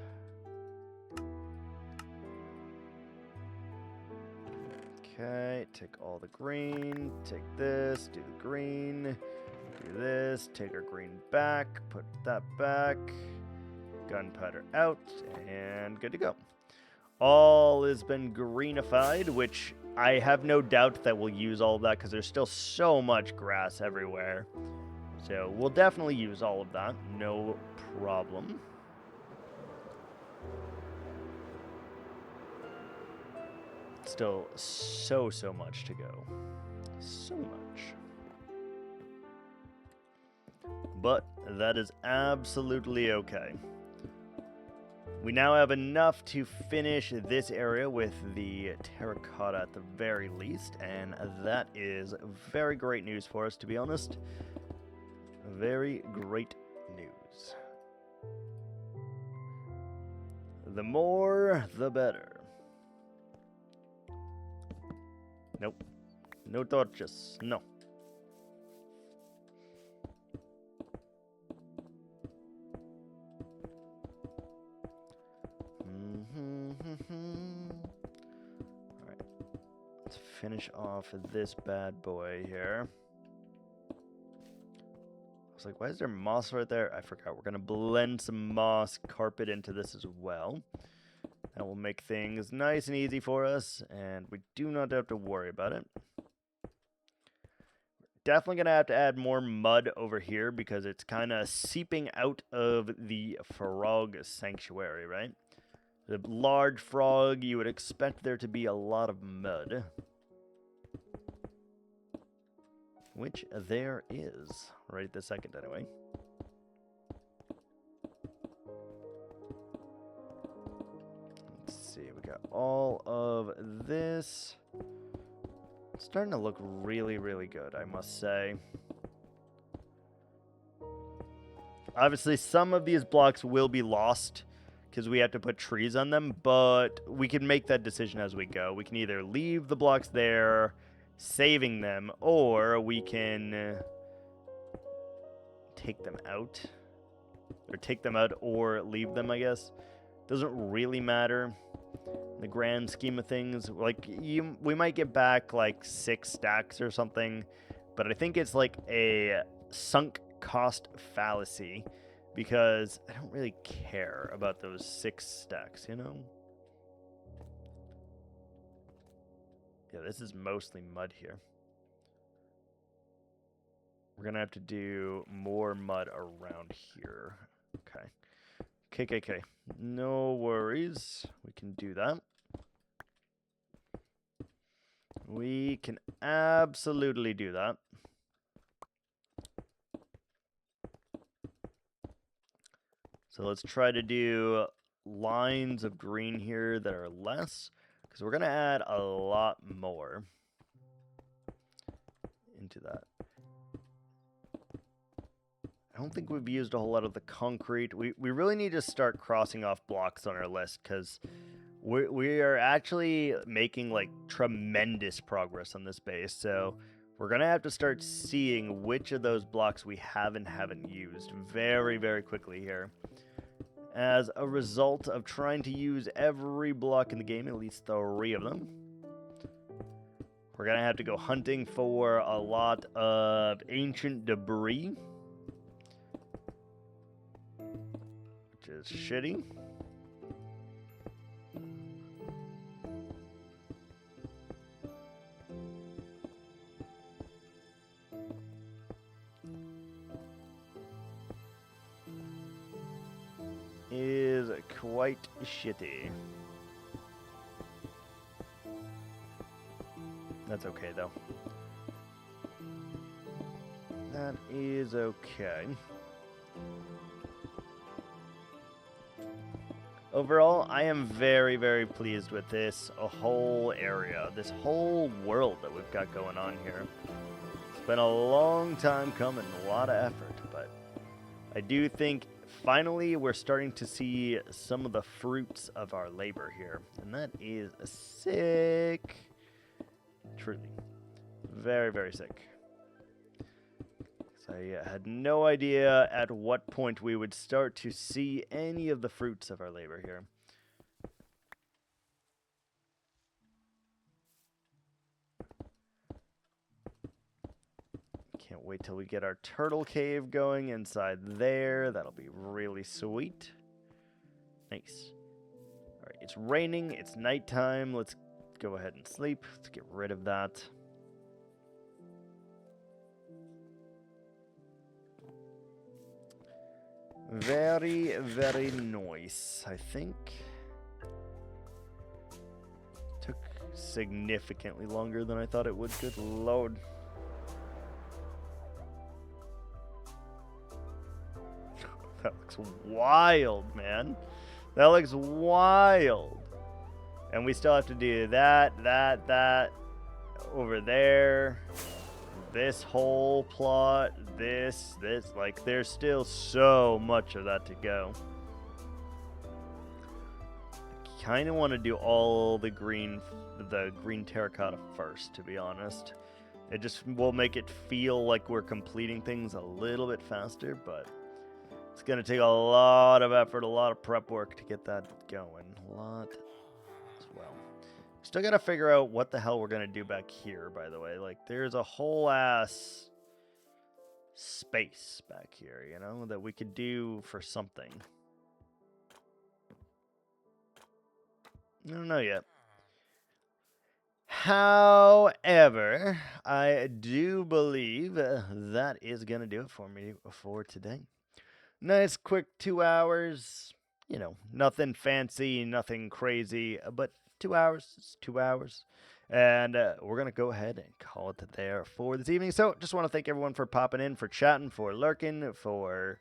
Okay, take all the green, take this, do the green, do this, take our green back, put that back, gunpowder out, and good to go. All has been greenified, which I have no doubt that we'll use all of that because there's still so much grass everywhere. So we'll definitely use all of that, no problem. Still so much to go. So much. But that is absolutely okay. We now have enough to finish this area with the terracotta at the very least, and that is very great news for us, to be honest. Very great news. The more, the better. Nope. No torches. No. Alright. Let's finish off this bad boy here. I was like, why is there moss right there? I forgot. We're going to blend some moss carpet into this as well. That will make things nice and easy for us, and we do not have to worry about it. Definitely going to have to add more mud over here because it's kind of seeping out of the frog sanctuary, right? The large frog, you would expect there to be a lot of mud. Which there is, right this second anyway. Let's see, we got all of this. Starting to look really, really good, I must say. Obviously, some of these blocks will be lost because we have to put trees on them, but we can make that decision as we go. We can either leave the blocks there, saving them, or we can take them out. Or take them out or leave them, I guess. Doesn't really matter in the grand scheme of things. Like, we might get back like 6 stacks or something, but I think it's like a sunk cost fallacy because I don't really care about those 6 stacks, you know? Yeah, this is mostly mud here. We're gonna have to do more mud around here. Okay. No worries. We can do that. We can absolutely do that. So let's try to do lines of green here that are less, because we're going to add a lot more into that. I don't think we've used a whole lot of the concrete. We really need to start crossing off blocks on our list, because we are actually making like tremendous progress on this base. So we're going to have to start seeing which of those blocks we haven't used very, very quickly here. As a result of trying to use every block in the game, at least 3 of them. We're going to have to go hunting for a lot of ancient debris, which is shitty. Is quite shitty. That's okay, though. That is okay. Overall, I am very, very pleased with this whole area, this whole world that we've got going on here. It's been a long time coming, a lot of effort, but I do think finally we're starting to see some of the fruits of our labor here, and that is sick. Truly. Very, very sick. So I had no idea at what point we would start to see any of the fruits of our labor here. Can't wait till we get our turtle cave going inside there. That'll be really sweet. Nice. All right, it's raining. It's nighttime. Let's go ahead and sleep. Let's get rid of that. Very, very nice, I think. Took significantly longer than I thought it would. Good lord. That looks wild, man. That looks wild. And we still have to do that over there. This whole plot, this, like, there's still so much of that to go. I kind of want to do all the green terracotta first, to be honest. It just will make it feel like we're completing things a little bit faster, but it's going to take a lot of effort, a lot of prep work to get that going. A lot as well. Still got to figure out what the hell we're going to do back here, by the way. Like, there's a whole ass space back here, you know, that we could do for something. I don't know yet. However, I do believe that is going to do it for me for today. Nice quick 2 hours, you know, nothing fancy, nothing crazy, but 2 hours, it's 2 hours. And we're going to go ahead and call it there for this evening. So just want to thank everyone for popping in, for chatting, for lurking, for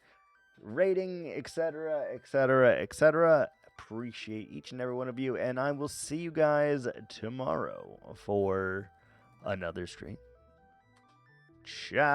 rating, etc., etc., etc. Appreciate each and every one of you. And I will see you guys tomorrow for another stream. Ciao.